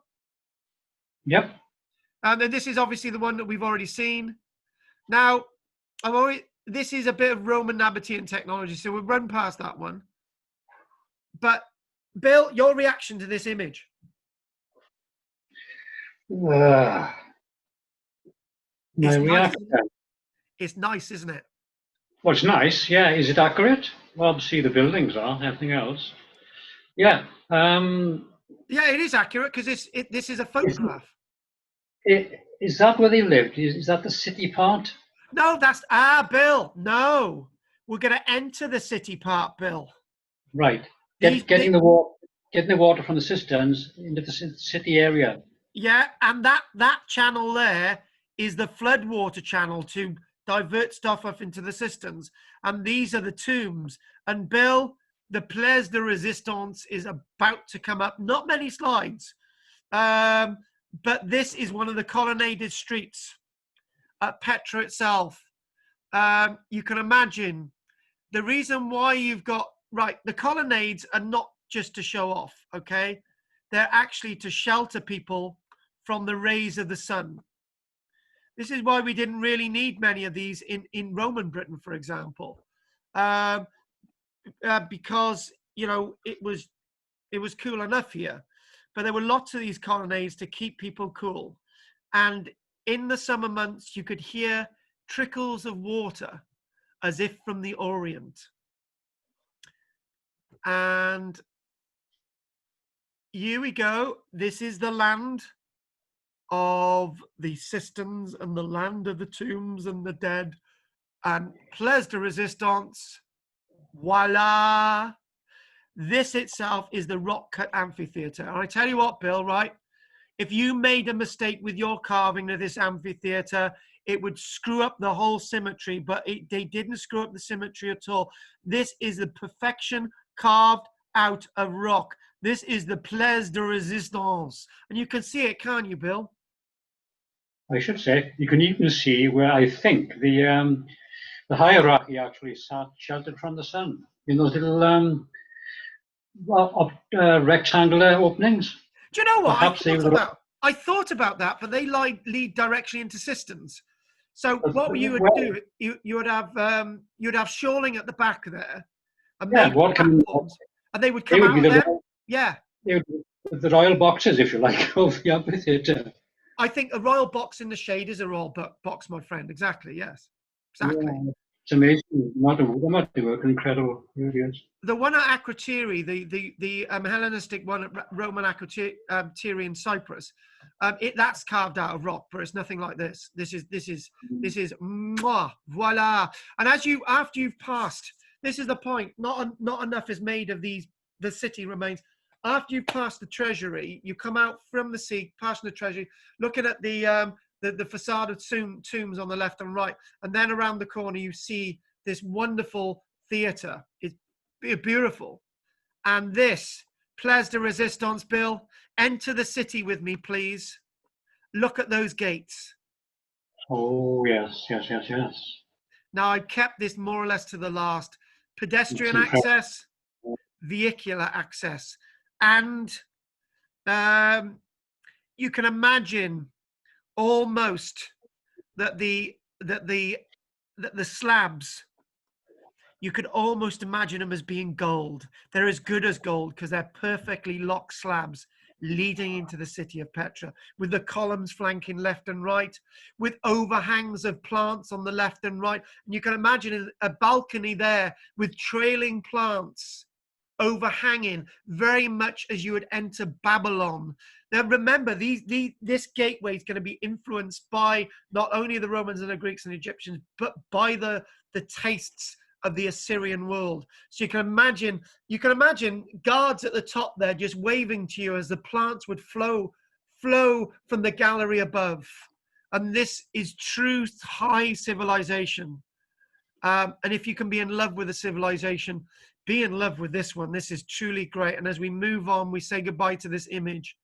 Yep. And then this is obviously the one that we've already seen. Now, this is a bit of Roman Nabatean technology, so we'll run past that one. But Bill, your reaction to this image? My reaction. It's nice, isn't it? Well, it's nice, yeah. Is it accurate? Well, obviously the buildings are, everything else. Yeah. Yeah, it is accurate because this is a photograph. Is that where they lived? Is that the city part? No, Bill. No, we're going to enter the city part, Bill. Right. Getting the water from the cisterns into the city area. Yeah, and that channel there is the floodwater channel to divert stuff off into the cisterns. And these are the tombs. And Bill, the Place de Resistance is about to come up. Not many slides. But this is one of the colonnaded streets at Petra itself. You can imagine the reason why you've got, the colonnades are not just to show off, okay? They're actually to shelter people from the rays of the sun. This is why we didn't really need many of these in Roman Britain, for example, because, it was cool enough here. But there were lots of these colonnades to keep people cool. And in the summer months, you could hear trickles of water as if from the Orient. And here we go. This is the land of the cisterns and the land of the tombs and the dead. And Place de Resistance, voila. This itself is the rock-cut amphitheater. And I tell you what, Bill, right? If you made a mistake with your carving of this amphitheater, it would screw up the whole symmetry, but they didn't screw up the symmetry at all. This is the perfection carved out of rock. This is the Place de Resistance. And you can see it, can't you, Bill? I should say, you can even see where I think the hierarchy actually sat sheltered from the sun in those little rectangular openings. Do you know what I thought about that, but they lead directly into cisterns. So what you would do, you would have shoreling at the back there, and and they would come out there. Yeah, the royal boxes, if you like, of the amphitheater. I think a royal box in the shade is a royal box, my friend. Exactly. Yes. Exactly. Yeah, it's amazing. Not the work, incredible. Really is. The one at Akrotiri, the Hellenistic one at Roman Akrotiri in Cyprus, that's carved out of rock, but it's nothing like this. This is mwah, voila. And after you've passed, this is the point. Not enough is made of the city remains. After you've passed the treasury, you come out from the sea, passing the treasury, looking at the facade of tombs on the left and right, and then around the corner you see this wonderful theatre. It's beautiful. And this, Place de Resistance, Bill, enter the city with me, please. Look at those gates. Oh, yes. Now, I've kept this more or less to the last. Pedestrian It's incredible. access, vehicular access. And you can imagine almost that the slabs, you could almost imagine them as being gold. They're as good as gold because they're perfectly locked slabs leading into the city of Petra, with the columns flanking left and right, with overhangs of plants on the left and right. And you can imagine a balcony there with trailing plants overhanging, very much as you would enter Babylon. Now remember, this gateway is going to be influenced by not only the Romans and the Greeks and Egyptians, but by the tastes of the Assyrian world. So you can imagine guards at the top there just waving to you as the plants would flow from the gallery above. And this is true high civilization. And if you can be in love with a civilization, be in love with this one. This is truly great. And as we move on, we say goodbye to this image.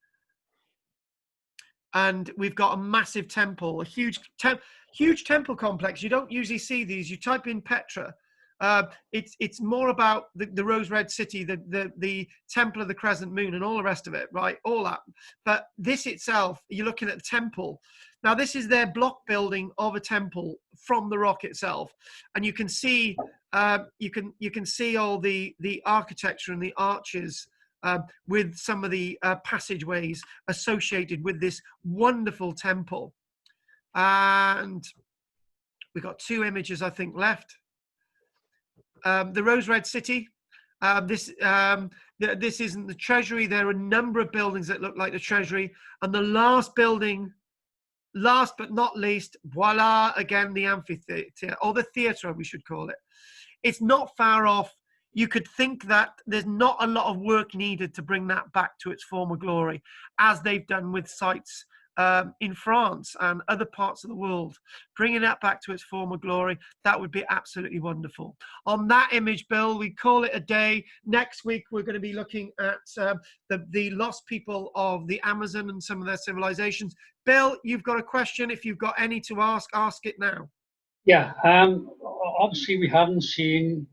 And we've got a massive temple, a huge temple complex. You don't usually see these. You type in Petra. It's more about the rose red city, the temple of the crescent moon and all the rest of it, right? All that. But this itself, you're looking at the temple. Now this is their block building of a temple from the rock itself, and you can see you can see all the architecture and the arches with some of the passageways associated with this wonderful temple. And we've got 2 images I think left. The Rose Red City. This isn't the treasury. There are a number of buildings that look like the treasury. And the last building, last but not least, voila, again, the amphitheatre, or the theatre, we should call it. It's not far off. You could think that there's not a lot of work needed to bring that back to its former glory, as they've done with sites in France and other parts of the world. Bringing that back to its former glory, that would be absolutely wonderful. On that image, Bill, we call it a day. Next week, we're going to be looking at the lost people of the Amazon and some of their civilizations. Bill, you've got a question. If you've got any to ask it now. Yeah, obviously we haven't seen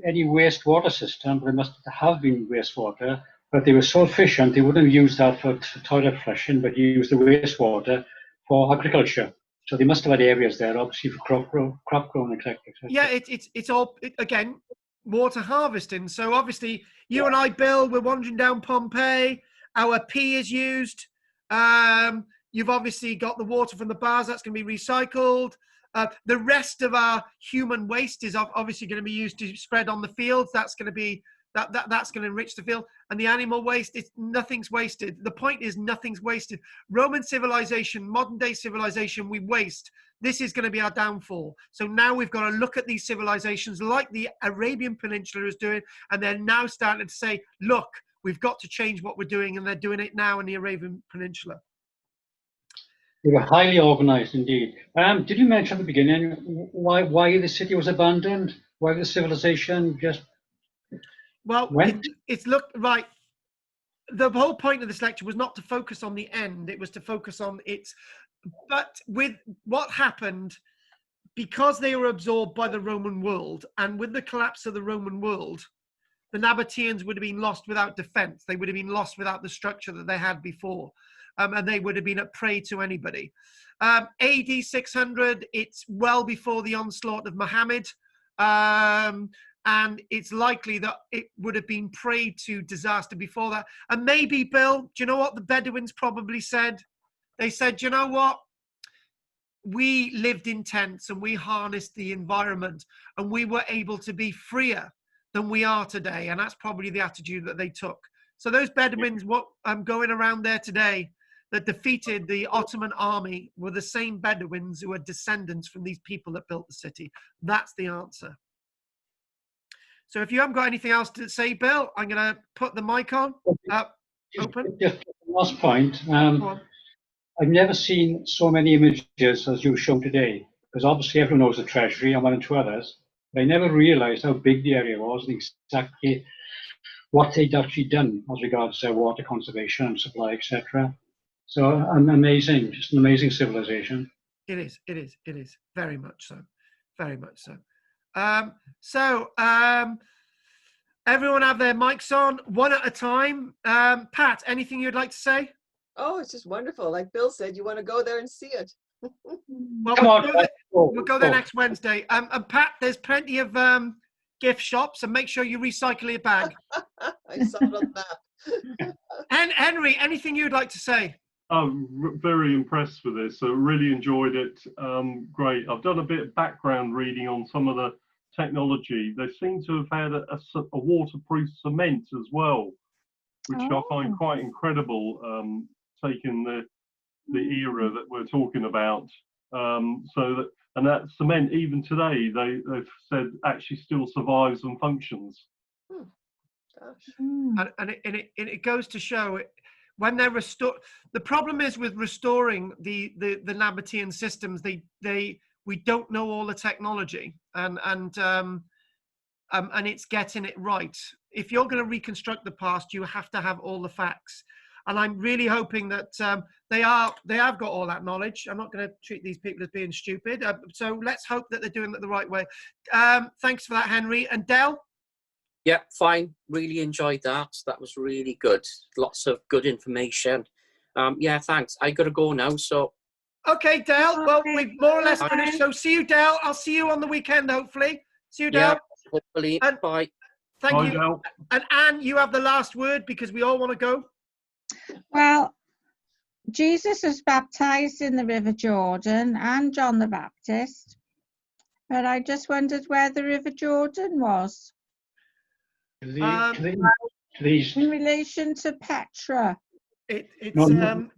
any wastewater system, but there must have been wastewater. But they were so efficient, they wouldn't use that for toilet flushing, but use the wastewater for agriculture. So they must have had areas there, obviously, for crop growing, etc. Yeah, it's all, again, water harvesting. So obviously, you and I, Bill, we're wandering down Pompeii. Our pee is used. You've obviously got the water from the bars. That's going to be recycled. The rest of our human waste is obviously going to be used to spread on the fields. That's going to be that's going to enrich the field. And the animal waste, nothing's wasted. The point is nothing's wasted. Roman civilization, modern day civilization, we waste. This is going to be our downfall. So now we've got to look at these civilizations like the Arabian Peninsula is doing, and they're now starting to say, look, we've got to change what we're doing, and they're doing it now in the Arabian Peninsula. They were highly organized indeed. Did you mention at the beginning why the city was abandoned? Why the civilization just went? It's looked right. The whole point of this lecture was not to focus on the end. It was to focus on its. But with what happened, because they were absorbed by the Roman world, and with the collapse of the Roman world, the Nabateans would have been lost without defense. They would have been lost without the structure that they had before. And they would have been at prey to anybody. AD 600, it's well before the onslaught of Muhammad. And it's likely that it would have been prey to disaster before that. And maybe, Bill, do you know what the Bedouins probably said? They said, you know what? We lived in tents and we harnessed the environment and we were able to be freer than we are today. And that's probably the attitude that they took. So those Bedouins going around there today that defeated the Ottoman army were the same Bedouins who are descendants from these people that built the city. That's the answer. So if you haven't got anything else to say, Bill, I'm going to put the mic on. Open. Just the last point. Go on. I've never seen so many images as you show today, because obviously everyone knows the Treasury and one and two others. But I never realised how big the area was and exactly what they'd actually done as regards water conservation and supply, etc. So amazing, just an amazing civilization. It is very much so, very much so. Everyone have their mics on, one at a time. Pat, anything you'd like to say? Oh, it's just wonderful. Like Bill said, you want to go there and see it. Well, Come on, we'll go there next Wednesday. And Pat, there's plenty of gift shops, and make sure you recycle your bag. I saw it on the map. And Henry, anything you'd like to say? I'm very impressed with this. I really enjoyed it. Great. I've done a bit of background reading on some of the technology. They seem to have had a waterproof cement as well, which I find quite incredible, taking the era that we're talking about. And that cement, even today, they've said actually still survives and functions. Gosh. And it goes to show it. When they're the problem is with restoring the Nabatean systems, we don't know all the technology, and it's getting it right. If you're going to reconstruct the past, you have to have all the facts. And I'm really hoping that they have got all that knowledge. I'm not going to treat these people as being stupid. So let's hope that they're doing it the right way. Thanks for that, Henry. And Del? Yeah, fine. Really enjoyed that. That was really good. Lots of good information. Yeah, thanks. I got to go now, so. Okay, Del. Well, we've more or less finished. So see you, Del. I'll see you on the weekend, hopefully. See you, Del. Yeah, hopefully. And bye. Thank you. Del. And Anne, you have the last word because we all want to go. Well, Jesus was baptized in the River Jordan and John the Baptist, but I just wondered where the River Jordan was To the east. in relation to Petra. It's Northwest.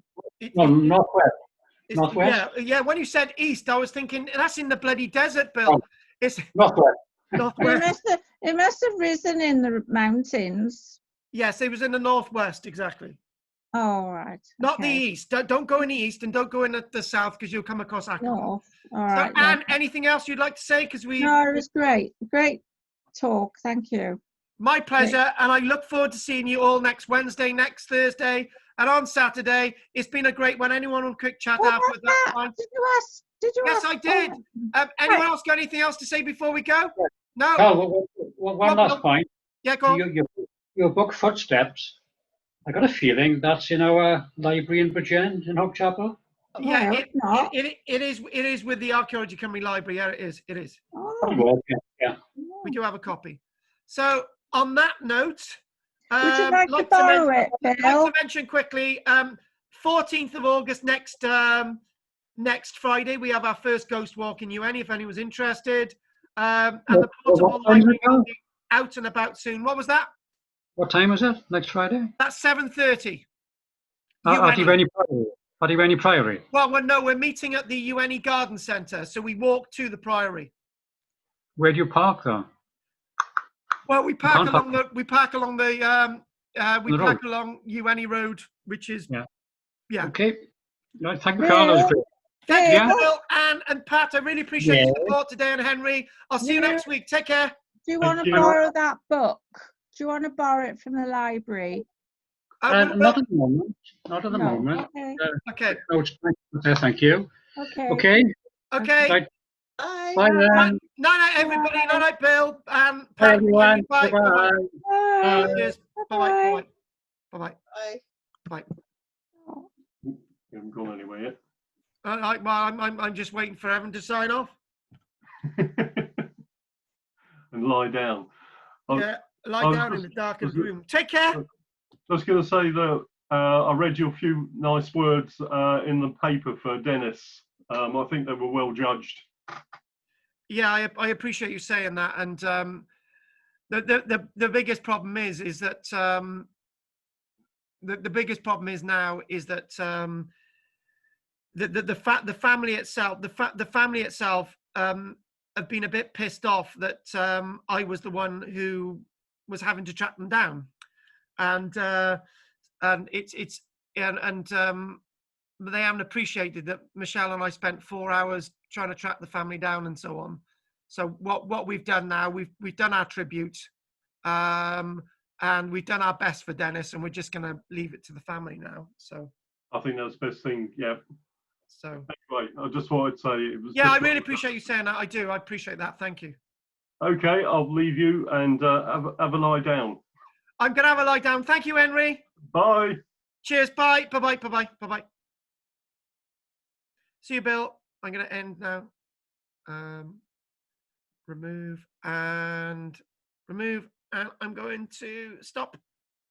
Northwest? Yeah. When you said east, I was thinking that's in the bloody desert, Bill. It's Northwest. northwest. It must have risen in the mountains. Yes, it was in the northwest, exactly. Oh, right. Not the okay. east. Don't go in the east and don't go in the south because you'll come across alcohol. North. All So, right. Anne, anything else you'd like to say? Because No, it was great. Great talk. Thank you. My pleasure, and I look forward to seeing you all next Wednesday, next Thursday, and on Saturday. It's been a great one. Anyone on quick chat What afterwards? was That's that? fine. Did you ask? Did you Yes, ask? I did. Anyone else got anything else to say before we go? No. Carl, one last point. Yeah, go on. Your book Footsteps, I got a feeling that's in our library in Bridgend in Hope Chapel. Yeah, No, it's not. it is with the Archaeology Company Library. Yeah, it is. Oh. Yeah. We do have a copy. So on that note, Would you like to borrow it, I'd Bill? like to mention quickly, 14th of August next Friday, we have our first ghost walk in UN, if anyone's interested. And the portable library will be out and about soon. What was that? What time is it? Next Friday? That's 7:30. At Iweni Priory. Well, we're meeting at the UNE Garden Centre, so we walk to the Priory. Where do you park though? Well, we park along road. along UNE Road, which is yeah. Okay. No, thank you, Carl. That was great. Thank Yeah. you, Bill, Anne, and Pat. I really appreciate your support today, and Henry. I'll see you next week. Take care. Do you want to you. borrow that book? Do you want to borrow it from the library? Not at the moment. Not at the No. moment. Okay. Okay. No, it's fine. Thank you. Okay. Okay. Okay. Right. Bye. Bye then. Night, everybody. Night, Bill. Bye Pat, everyone. Bye. Bye. Bye. Cheers. Bye. Bye. Bye. Bye. You haven't gone anywhere yet. I'm just waiting for Evan to sign off. And lie down. Yeah, lie down in the darkened room. Take care. I was going to say that I read your few nice words in the paper for Dennis. I think they were well judged. Yeah, I appreciate you saying that. And the biggest problem is that the biggest problem is now is that the family itself have been a bit pissed off that I was the one who was having to track them down, and they haven't appreciated that Michelle and I spent 4 hours trying to track the family down and so on. So what we've done now, we've done our tribute, and we've done our best for Dennis, and we're just going to leave it to the family now. So I think that's the best thing. Yeah. So anyway, I just wanted to say it was. Yeah, I really appreciate you saying that. I do. I appreciate that. Thank you. Okay, I'll leave you and have a lie down. I'm gonna have a lie down. Thank you, Henry. Bye. Cheers. Bye. Bye. Bye. Bye. Bye. Bye. Bye. See you, Bill. I'm gonna end now. Remove and I'm going to stop.